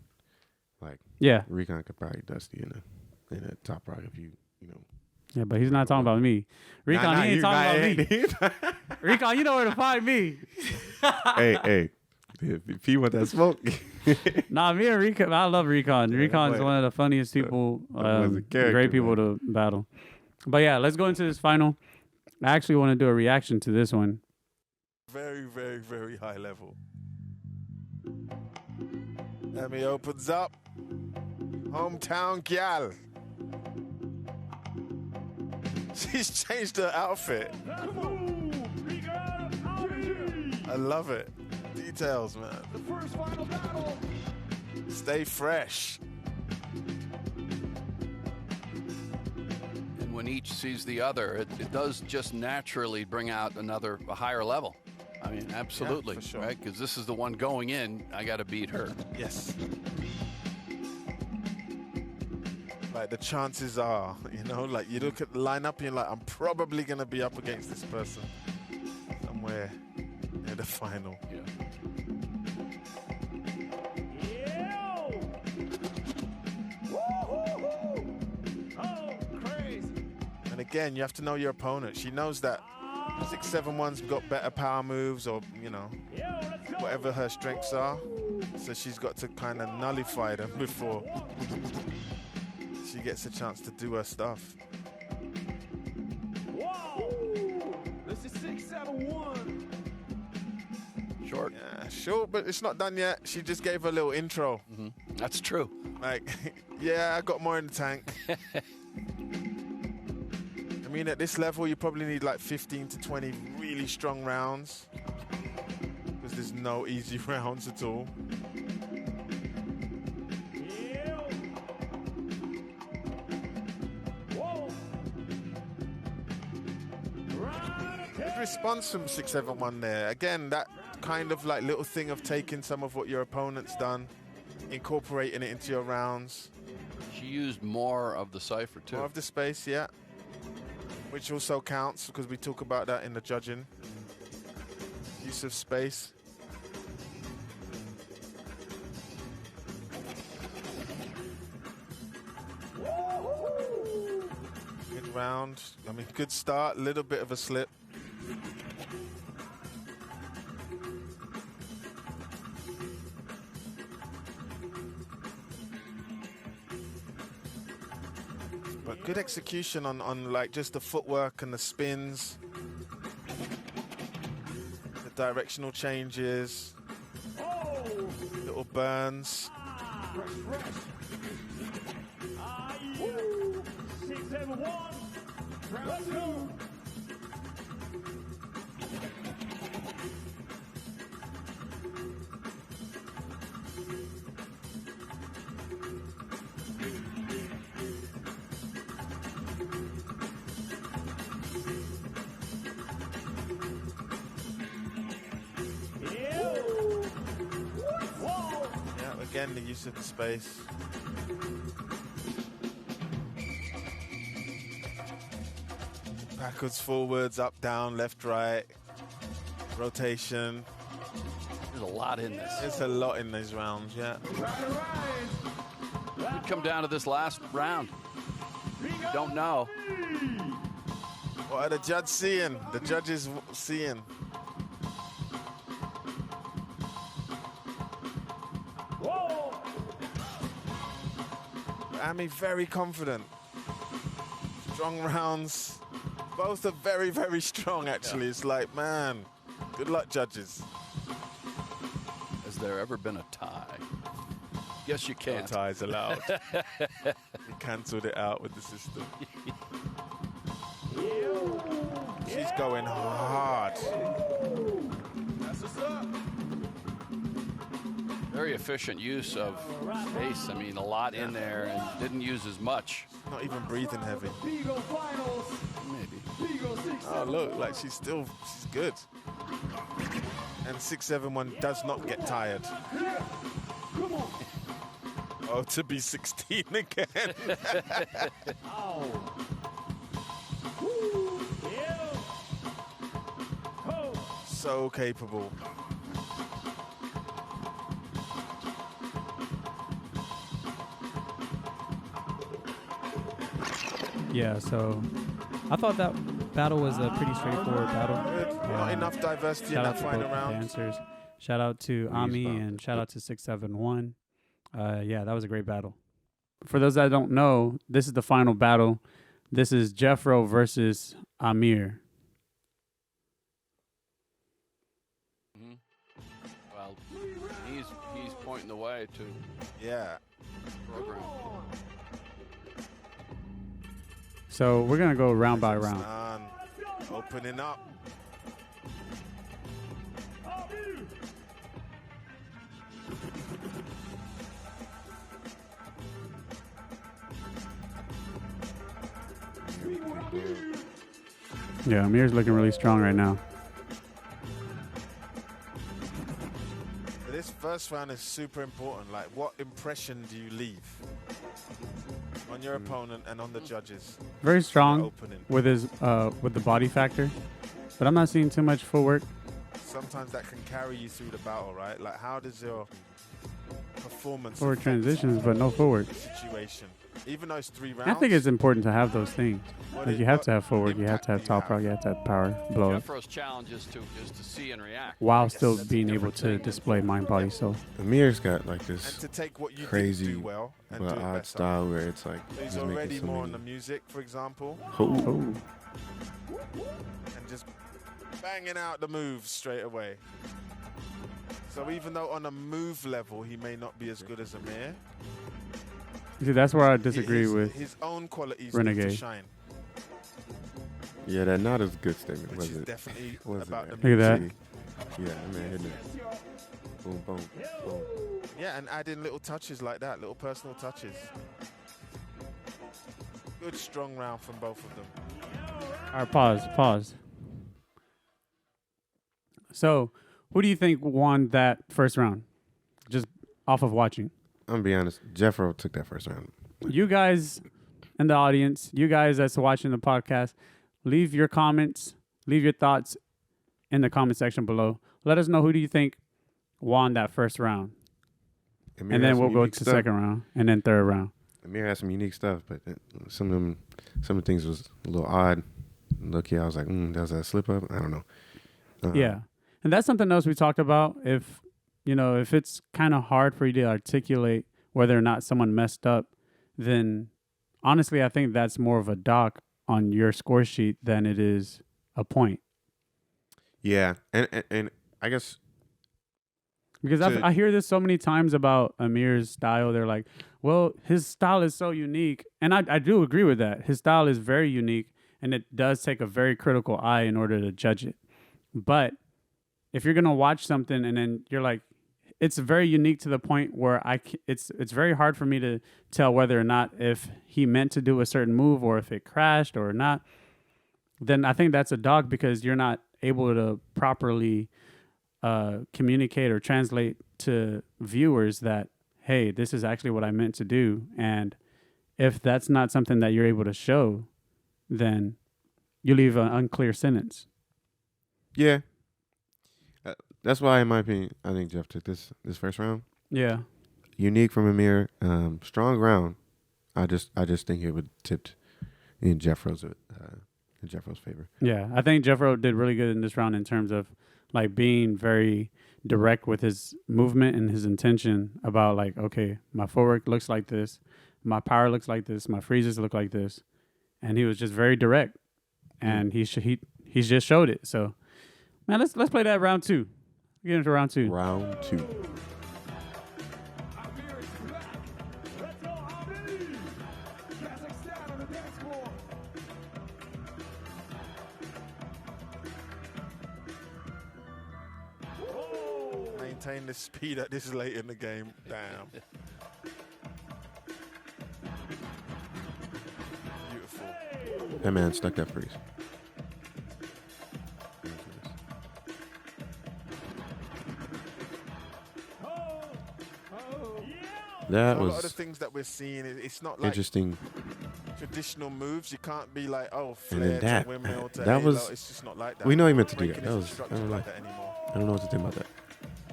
Like, Yeah, Recon could probably Dusty in a top rock if you know. yeah, but he's not talking about me. Recon, he ain't talking about me. Recon, you know where to find me. Hey, if he want that smoke. Nah, me and Recon, I love Recon. Recon's one of the funniest people, great people to battle. But yeah, let's go into this final. I actually want to do a reaction to this one. Very, very, very high level. Emmy opens up. Hometown gal. She's changed her outfit. I love it. Details, man. The first final battle. Stay fresh. And when each sees the other, it does just naturally bring out a higher level. I mean, absolutely, for sure. right? Because this is the one going in. I got to beat her. Yes. Like the chances are, like you look at the lineup and you're like, I'm probably going to be up against this person somewhere near the final. Yeah. And again, you have to know your opponent. She knows that 671's got better power moves or, whatever her strengths are. So she's got to kind of nullify them before she gets a chance to do her stuff. This is 671. Short. Yeah, short, but it's not done yet. She just gave a little intro. Mm-hmm. That's true. Like, yeah, I got more in the tank. I mean, at this level, you probably need like 15 to 20 really strong rounds because there's no easy rounds at all. Good response from 671 there. Again, that kind of like little thing of taking some of what your opponent's done, incorporating it into your rounds. She used more of the cipher, too. More of the space, yeah. Which also counts because we talk about that in the judging. Use of space. Good round. I mean, good start. Little bit of a slip. But good execution on like just the footwork and the spins, the directional changes, little burns. 671. Round 2. Again, the use of the space. Backwards, forwards, up, down, left, right. Rotation. There's a lot in this. There's a lot in these rounds, yeah. Could come down to this last round. Don't know. What are the judges seeing? The judges seeing. Amy very confident. Strong rounds. Both are very, very strong, actually. Yeah. It's like, man, good luck, judges. Has there ever been a tie? Yes, you can't. No ties allowed. We cancelled it out with the system. She's going hard. That's what's up. very efficient use of space. I mean, a lot in there and didn't use as much. Not even breathing heavy. Bgirl finals. Maybe. Bgirl 6. Oh, look, like she's good. And 671 does not get tired. Come on. Oh, to be 16 again. Ow. Woo. Yeah. Ho. So capable. Yeah, so I thought that battle was a pretty straightforward battle. Good. Not enough diversity in Shout out that to both final the round. dancers. Shout out to Ami bomb. and shout out to 671. Yeah, that was a great battle. For those that don't know, this is the final battle. This is Jeffro versus Amir. Well, he's pointing the way to Yeah. program. So we're gonna go round by round. Done. Opening up. Yeah, Amir's looking really strong right now. This first round is super important. Like, what impression do you leave on your opponent and on the judges? Very strong Opening. with his with the body factor, but I'm not seeing too much footwork. Sometimes that can carry you through the battle, right? Like, how does your performance Forward affect transitions, but no footwork. the situation? Even though it's 3 rounds. I think it's important to have those things. what Like is- you have what to have forward, you have to have impact top do rock, you have to have power, blow up, Jeffro's challenge is to see and react. while still that's a being able different to thing. display mind, body, soul. Amir's got like And this to take what you crazy, didn't do well and do but it odd better. style where it's like So he's he's making already so more on many- the music, for example, Oh. Oh, and just banging out the moves straight away. So even though on a move level he may not be as good as Amir, see, that's where I disagree his, with. his own qualities need to Renegade. shine, Yeah, that not as good statement, which was is it? definitely Was about it? the Look at music. that. Yeah, that man hitting it. Boom, boom, boom. Yeah, and adding little touches like that, little personal touches. Good strong round from both of them. All right, pause. So, who do you think won that first round? Just off of watching. I'm gonna be honest, Jeffro took that first round. You guys in the audience, you guys that's watching the podcast, leave your comments, leave your thoughts in the comment section below. Let us know who do you think won that first round. Amir And had then some we'll go unique to stuff. second round and then third round. Amir had some unique stuff, but some of the things was a little odd. Look, I was like, that was a slip up. I don't know. Yeah. And that's something else we talked about. If it's kind of hard for you to articulate whether or not someone messed up, then honestly, I think that's more of a doc on your score sheet than it is a point. Yeah, and I guess Because To- I hear this so many times about Amir's style. They're like, well, his style is so unique. And I do agree with that. His style is very unique, and it does take a very critical eye in order to judge it. But if you're going to watch something and then you're like, it's very unique to the point where it's very hard for me to tell whether or not if he meant to do a certain move or if it crashed or not, then I think that's a dog because you're not able to properly communicate or translate to viewers that, hey, this is actually what I meant to do. And if that's not something that you're able to show, then you leave an unclear sentence. yeah. That's why, in my opinion, I think Jeff took this first round. Yeah. Unique from Amir, strong round. I just think it would tipped in Jeffro's favor. Yeah. I think Jeffro did really good in this round in terms of like being very direct with his movement and his intention about like, okay, my footwork looks like this, my power looks like this, my freezes look like this. And he was just very direct. And he's just showed it. So man, let's play that round two. Get into round two. Round 2. Amir is back. Let's go, Amir. Kazakhstan on the dance floor. maintain this speed at this late in the game. Damn. Beautiful. That man stuck that freeze. That A lot of the was things that we're seeing, it's not like interesting. traditional moves. You can't be like, oh, And then flare to that, windmill to that halo. was- It's just not like that. We know he meant to do Breaking that. That isn't was, I structured don't know. like that anymore. I don't know what to think about that.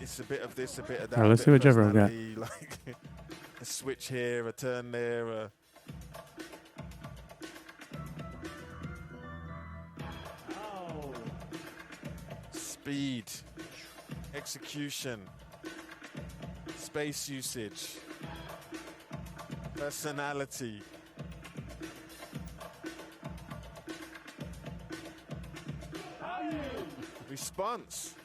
It's a bit of this, a bit of that. All right, let's a see bit what of Jeffro got. personality, Like a switch here, a turn there. Speed, execution, space usage, personality. Response.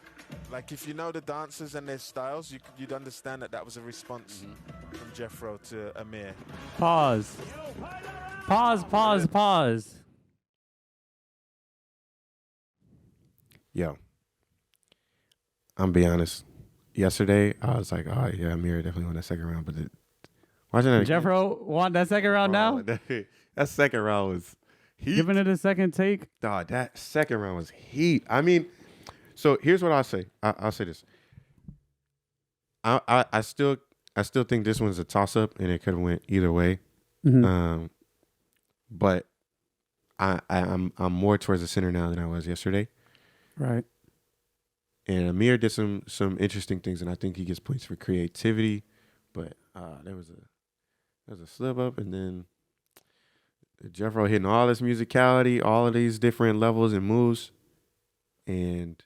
Like if you know the dancers and their styles, you'd understand that was a response from Jeffro to Amir. Pause. Pause. Yo, I'm be honest. Yesterday, I was like, oh yeah, Amir definitely won that second round. But watching that again, Jeffro won that second round now? that second round was heat. Giving it a second take? Dog, that second round was heat. I mean, so here's what I'll say. I'll say this. I still think this one's a toss up, and it could have went either way. Mhm. But I'm more towards the center now than I was yesterday. Right. And Amir did some interesting things, and I think he gets points for creativity. But there was a slip up, and then Jeffro hitting all this musicality, all of these different levels and moves, and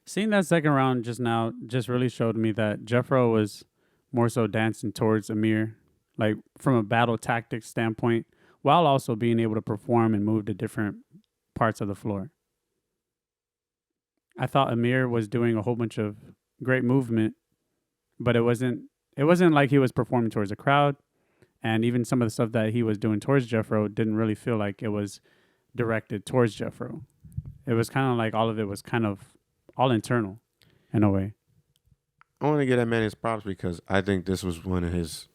Seeing that second round just now just really showed me that Jeffro was more so dancing towards Amir, like from a battle tactics standpoint, while also being able to perform and move to different parts of the floor. I thought Amir was doing a whole bunch of great movement, but it wasn't like he was performing towards a crowd, and even some of the stuff that he was doing towards Jeffro didn't really feel like it was directed towards Jeffro. It was kind of like all of it was kind of all internal in a way. I want to give that man his props because I think this was one of his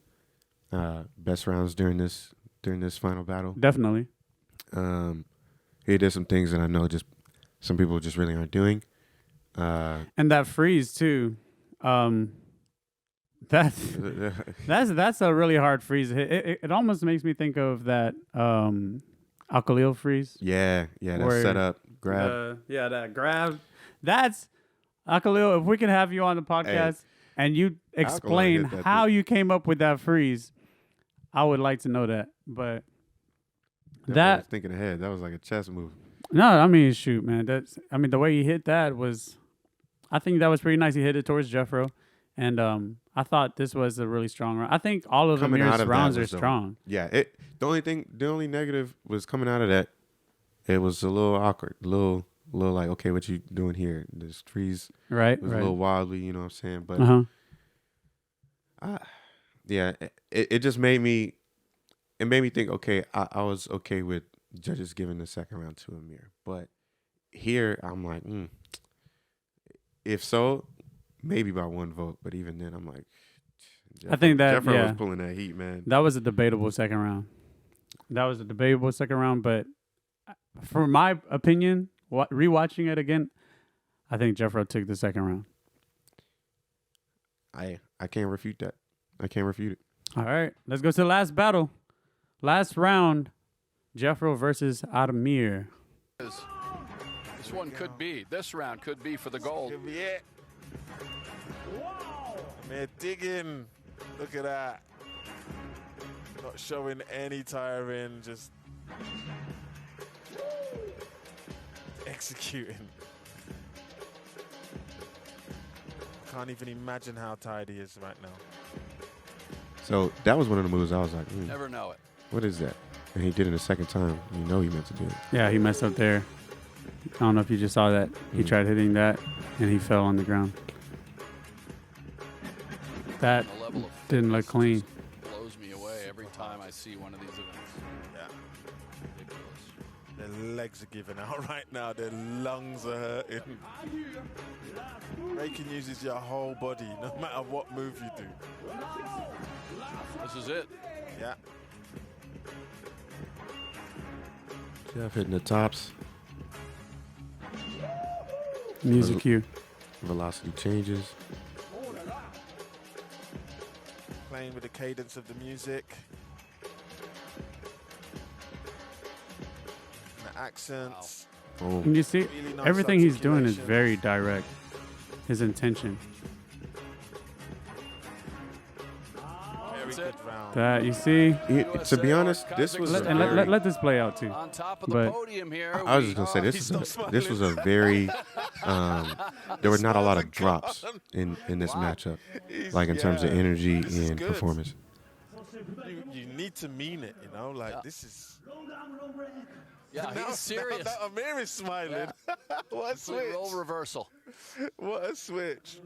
best rounds during this final battle. Definitely. He did some things that I know just some people just really aren't doing. And that freeze too. That's a really hard freeze to hit. It almost makes me think of that Al-Khalil freeze. yeah, that Where setup grab. That grab. That's Al-Khalil. If we can have you on the podcast and you explain hit that how thing. you came up with that freeze, I would like to know that. But I that was thinking ahead. That was like a chess move. no, I mean shoot, man. The way he hit that was, I think that was pretty nice. He hit it towards Jeffro, and I thought this was a really strong round. I think all of Coming out Amir's of that rounds are was strong. Yeah, the only negative was coming out of that. It was a little awkward, a little like, okay, what you doing here? This freeze Right, was a right. little wobbly, you know what I'm saying? But yeah, it just made me think, okay, I was okay with judges giving the second round to Amir. But here I'm like, if so, maybe by one vote. But even then I'm like, I think that, Jeffro yeah. was pulling that heat, man. That was a debatable second round. But for my opinion, rewatching it again, I think Jeffro took the second round. I can't refute that. I can't refute it. All right, let's go to the last battle. Last round, Jeffro versus Admir. This round could be for the gold. Could be it. Amir digging. Look at that. Not showing any tiring, just executing. Can't even imagine how tired he is right now. So that was one of the moves I was like, Never know it. what is that? And he did it a second time. You know he meant to do it. Yeah, he messed up there. I don't know if you just saw that. He tried hitting that, and he fell on the ground. That The level of didn't look clean. just blows me away every time I see one of these events. Yeah. Ridiculous. The legs are giving out right now. Their lungs are hurting. Breaking uses your whole body, no matter what move you do. This is it. Yeah. Jeff hitting the tops. Music cue. Velocity changes. Playing with the cadence of the music. And the accents. Boom. And you see, Really nice everything he's doing is articulation. very direct. His intention. Very That's good it. round. That you see. To be honest, this was a And very, let this play out too. On top of the But- podium here. I was just gonna say this was a very there were not a lot of drops in this matchup, like in terms of energy This is and good. performance. You need to mean it, you know, like this is. Yeah, he's serious. Now Amir is smiling. What a Complete role switch! reversal. What a switch!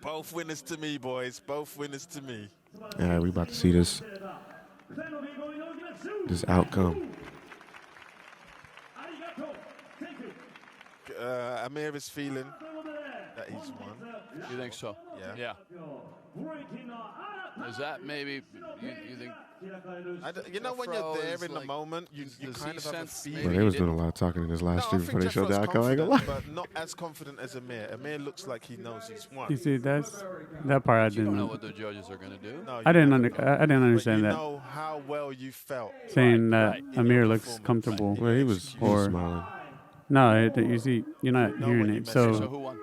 Both winners to me, boys. Both winners to me. All right, we about to see this outcome. Amir is feeling that he's won. You think so? Yeah. Is that maybe you think? You know, when you're Jeffro there is in the like- moment, you does kind he of have a sense feeling. Well, maybe they was he doing a didn't- lot of talking in this live No, I stream think before they showed the Jeffro's outcome. I ain't gonna lie. confident, but not as confident as Amir. Amir looks like he knows he's won. You see, that part I You don't know didn't. what the judges are going to do. No, you I didn't never under, know. I didn't But understand you that. know how well you felt. Saying that right. In Amir your looks performance. comfortable. Well, he was Or- smiling. No, you see, you're not know hearing when you it. mess So So who won?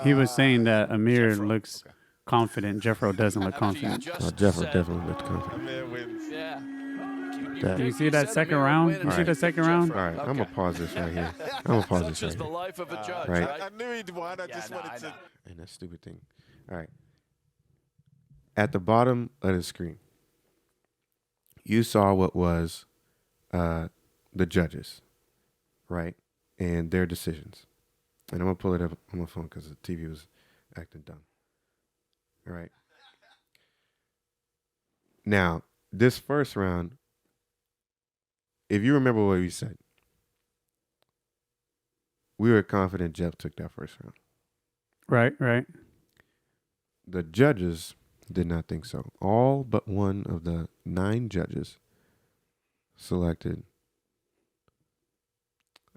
he was saying that Amir Jeffro. looks confident. Jeffro doesn't look After you confident. just Jeffro said- definitely looked confident. Amir wins. Yeah. That- You see that second round? You see the second round? All right, I'm gonna pause this right here. I'm gonna pause Such this is right the here. life of a judge, Right. right? I knew he'd won. I just no, wanted I to. know. And that stupid thing. All right. At the bottom of the screen, you saw what was the judges, right? And their decisions. And I'm going to pull it up on my phone because the TV was acting dumb. All right. Now, this first round, if you remember what we said, we were confident Jeff took that first round. Right. The judges did not think so. All but one of the 9 judges selected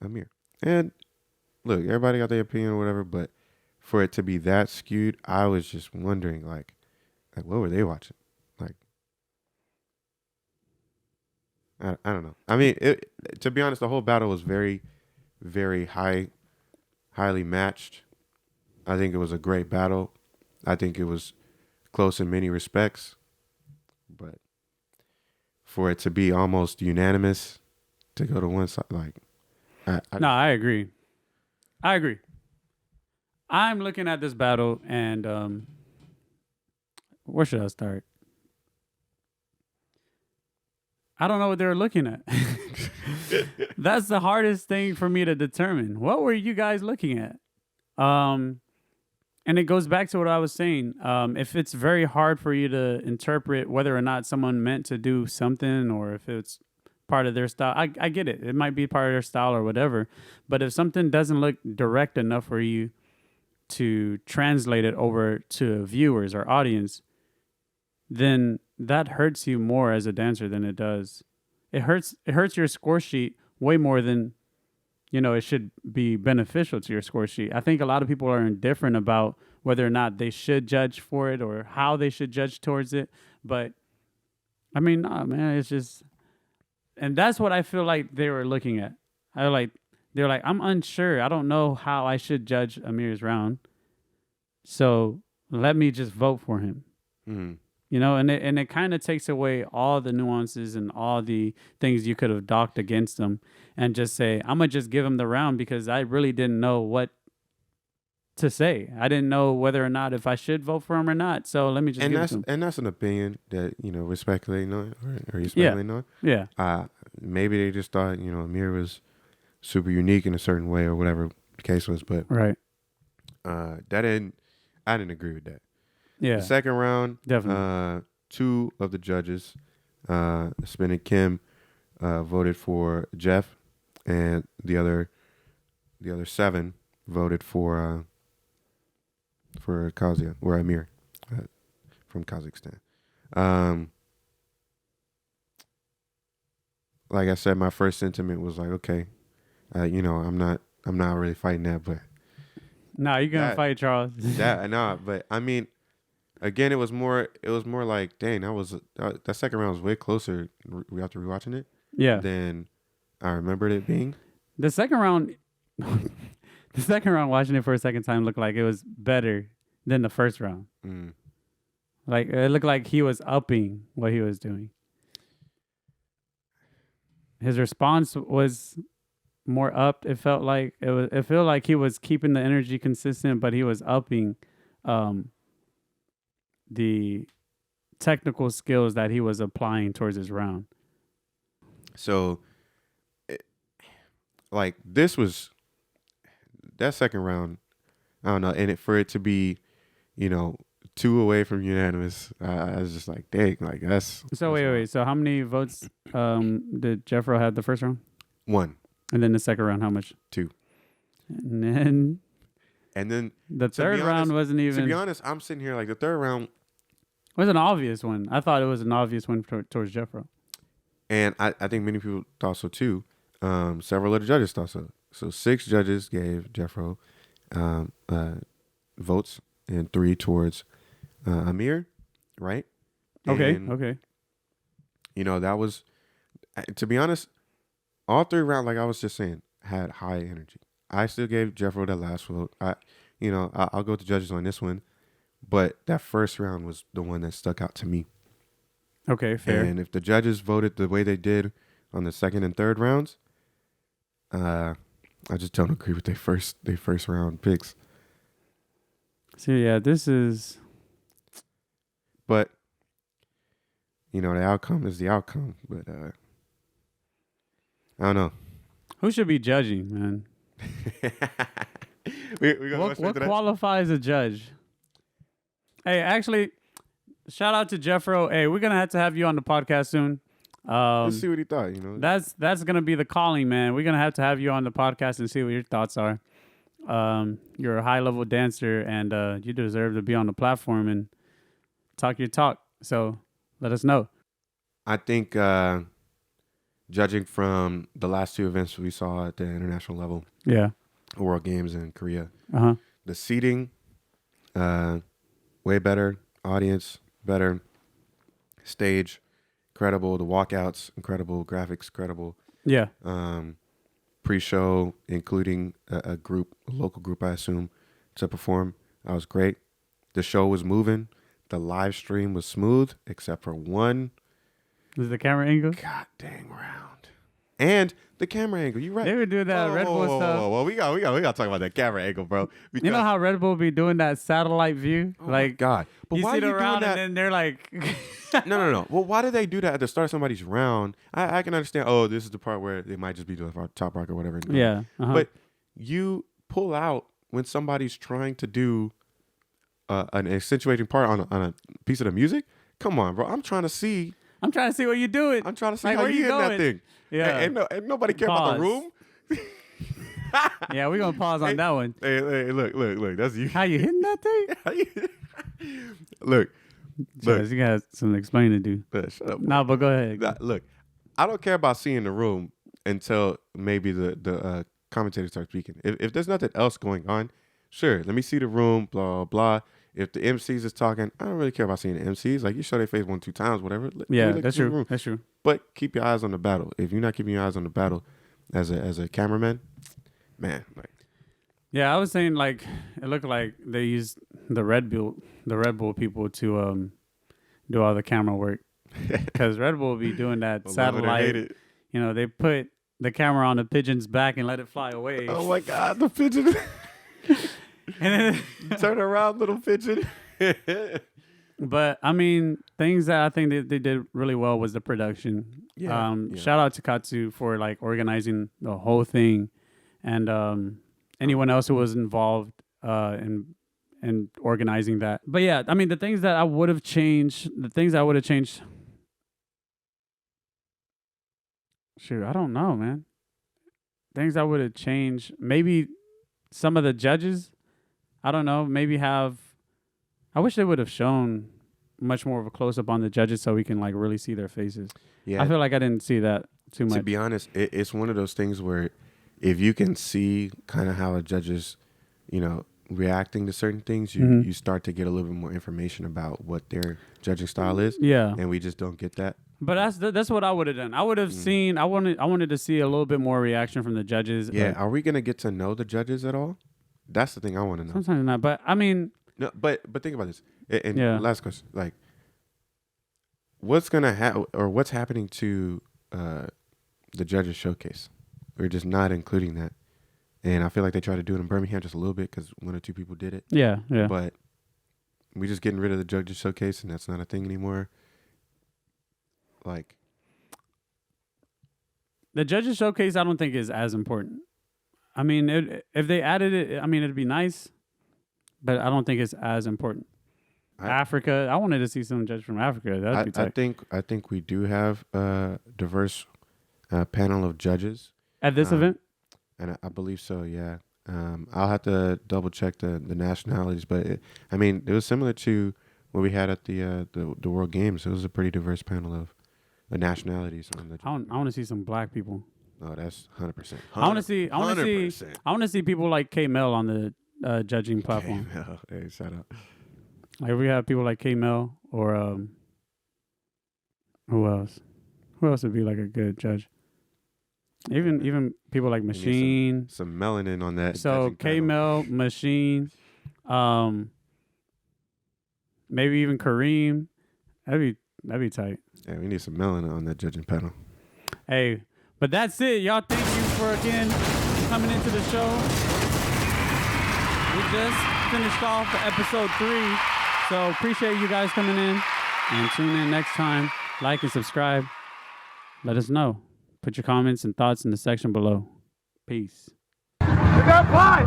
Amir. And look, everybody got their opinion or whatever, but for it to be that skewed, I was just wondering, like what were they watching? Like, I don't know. I mean, to be honest, the whole battle was very, very highly matched. I think it was a great battle. I think it was close in many respects, but for it to be almost unanimous to go to one side, like, No, I agree. I'm looking at this battle, and where should I start? I don't know what they were looking at. That's the hardest thing for me to determine. What were you guys looking at? And it goes back to what I was saying. If it's very hard for you to interpret whether or not someone meant to do something, or if it's part of their style, I get it. It might be part of their style or whatever. But if something doesn't look direct enough for you to translate it over to viewers or audience, then that hurts you more as a dancer than it does. It hurts your score sheet way more than, it should be beneficial to your score sheet. I think a lot of people are indifferent about whether or not they should judge for it or how they should judge towards it. But I mean, nah, man, it's just, and that's what I feel like they were looking at. They're like, I'm unsure. I don't know how I should judge Amir's round. So let me just vote for him. mm, And it kind of takes away all the nuances and all the things you could have docked against him, and just say, I'm going to just give him the round because I really didn't know what to say. I didn't know whether or not if I should vote for him or not. So let me just give it to him. and that's an opinion that we're speculating on, or you're speculating on. Yeah. Maybe they just thought Amir was super unique in a certain way or whatever the case was, but Right. I didn't agree with that. Yeah. The second round, Definitely. 2 of the judges Spin and Kim voted for Jeff, and the other 7 voted for Kazia or Amir from Kazakhstan. Like I said, my first sentiment was like, okay, I'm not really fighting that, but Nah, you're gonna fight Charles. but I mean, again, it was more like, dang, that second round was way closer after rewatching it Yeah. than I remembered it being. The second round, watching it for a second time looked like it was better than the first round. Mm. Like it looked like he was upping what he was doing. His response was more upped. It felt like he was keeping the energy consistent, but he was upping the technical skills that he was applying towards his round. So, this was that second round. I don't know, and for it to be, 2 away from unanimous, I was just like, dang, like that's. So wait. So how many votes did Jeffro had the first round? 1. And then the second round, how much? 2. And then the third round wasn't even. To be honest, I'm sitting here like the third round was an obvious one. I thought it was an obvious one towards Jeffro. And I think many people thought so too. Several of the judges thought so. So 6 judges gave Jeffro votes and 3 towards Amir, right? Okay. That was, to be honest, all 3 rounds, like I was just saying, had high energy. I still gave Jeffro that last vote. I'll go with the judges on this one, but that first round was the one that stuck out to me. Okay, fair. And if the judges voted the way they did on the second and third rounds, I just don't agree with their first round picks. So yeah, this is. But the outcome is the outcome. But I don't know. Who should be judging, man? What qualifies a judge? Hey, actually, shout out to Jeffro. Hey, we're gonna have to have you on the podcast soon. Let's see what he thought. That's gonna be the calling, man. We're gonna have to have you on the podcast and see what your thoughts are. You're a high level dancer, and you deserve to be on the platform and talk your talk. So let us know. I think judging from the last 2 events we saw at the international level, yeah, World Games in Korea, the seating, way better, audience better, stage incredible, the walkouts incredible, graphics incredible. Yeah. Pre-show, including a local group, I assume, to perform. That was great. The show was moving. The live stream was smooth, except for one. Was the camera angle? God dang round. And the camera angle. You right. They would do that Red Bull stuff. Whoa. We got to talk about that camera angle, bro. Because, you know how Red Bull be doing that satellite view? Oh my God. But you why sit are you around doing that? and then they're like... No. Well, why do they do that at the start of somebody's round? I can understand, this is the part where they might just be doing top rock or whatever. Yeah. But you pull out when somebody's trying to do an accentuating part on a piece of the music. Come on, bro. I'm trying to see what you're doing. I'm trying to see like, how where you hitting going? that thing. Yeah. Ain't nobody care about the room. Yeah, we're going to pause on that one. Hey, look. That's you. How you hitting that thing? Look. You got some explaining to do. Shut up. No, but go ahead. Look, I don't care about seeing the room until maybe the commentator starts speaking. If there's nothing else going on, sure, let me see the room, blah, blah. If the MCs is talking, I don't really care about seeing the MCs. Like, you show their face 1-2 times, whatever. Yeah, that's true. That's true. But keep your eyes on the battle. If you're not keeping your eyes on the battle as a cameraman, man, like. Yeah, I was saying, like, it looked like they used the Red Bull people to do all the camera work. Because Red Bull be doing that satellite. You know, they put the camera on the pigeon's back and let it fly away. Oh my God, the pigeon. And then turn around, little pigeon. But I mean, things that I think they did really well was the production. Yeah. Shout out to Katsu for like organizing the whole thing, and anyone else who was involved in organizing that. But yeah, I mean, the things that I would have changed. Shoot, I don't know, man. Things I would have changed. Maybe some of the judges. I don't know. Maybe have. I wish they would have shown much more of a close up on the judges so we can like really see their faces. Yeah. I feel like I didn't see that too much. To be honest, it's one of those things where if you can see kind of how a judge is, reacting to certain things, you start to get a little bit more information about what their judging style is. Yeah. And we just don't get that. But that's what I would have done. I would have seen. I wanted to see a little bit more reaction from the judges. Yeah. Like, Are we gonna get to know the judges at all? That's the thing I want to know. sometimes not. But I mean, No, but think about this. And Yeah. last question, like, what's gonna happen or what's happening to the judges showcase? We're just not including that, and I feel like they tried to do it in Birmingham just a little bit because 1 or 2 people did it. yeah. But we just getting rid of the judges showcase, and that's not a thing anymore. Like, The judges showcase, I don't think is as important. I mean, if they added it, I mean, it'd be nice, but I don't think it's as important. Africa, I wanted to see some judges from Africa. That'd be tight. I think we do have a diverse panel of judges At this event? and I believe so. Yeah, I'll have to double check the nationalities, but it was similar to what we had at the World Games. It was a pretty diverse panel of nationalities on the. I want to see some black people. Oh, that's 100%. I want to see people like K Mel on the judging platform. Hey, shout out. Like we have people like K Mel or who else? Who else would be like a good judge? Even people like Machine. Some melanin on that. So K Mel, Machine, maybe even Kareem. That'd be tight. Yeah, we need some melanin on that judging panel. Hey, but that's it, y'all. Thank you for again coming into the show. We just finished off episode 3, so appreciate you guys coming in and tune in next time. Like and subscribe. Let us know. Put your comments and thoughts in the section below. Peace. Is that fine?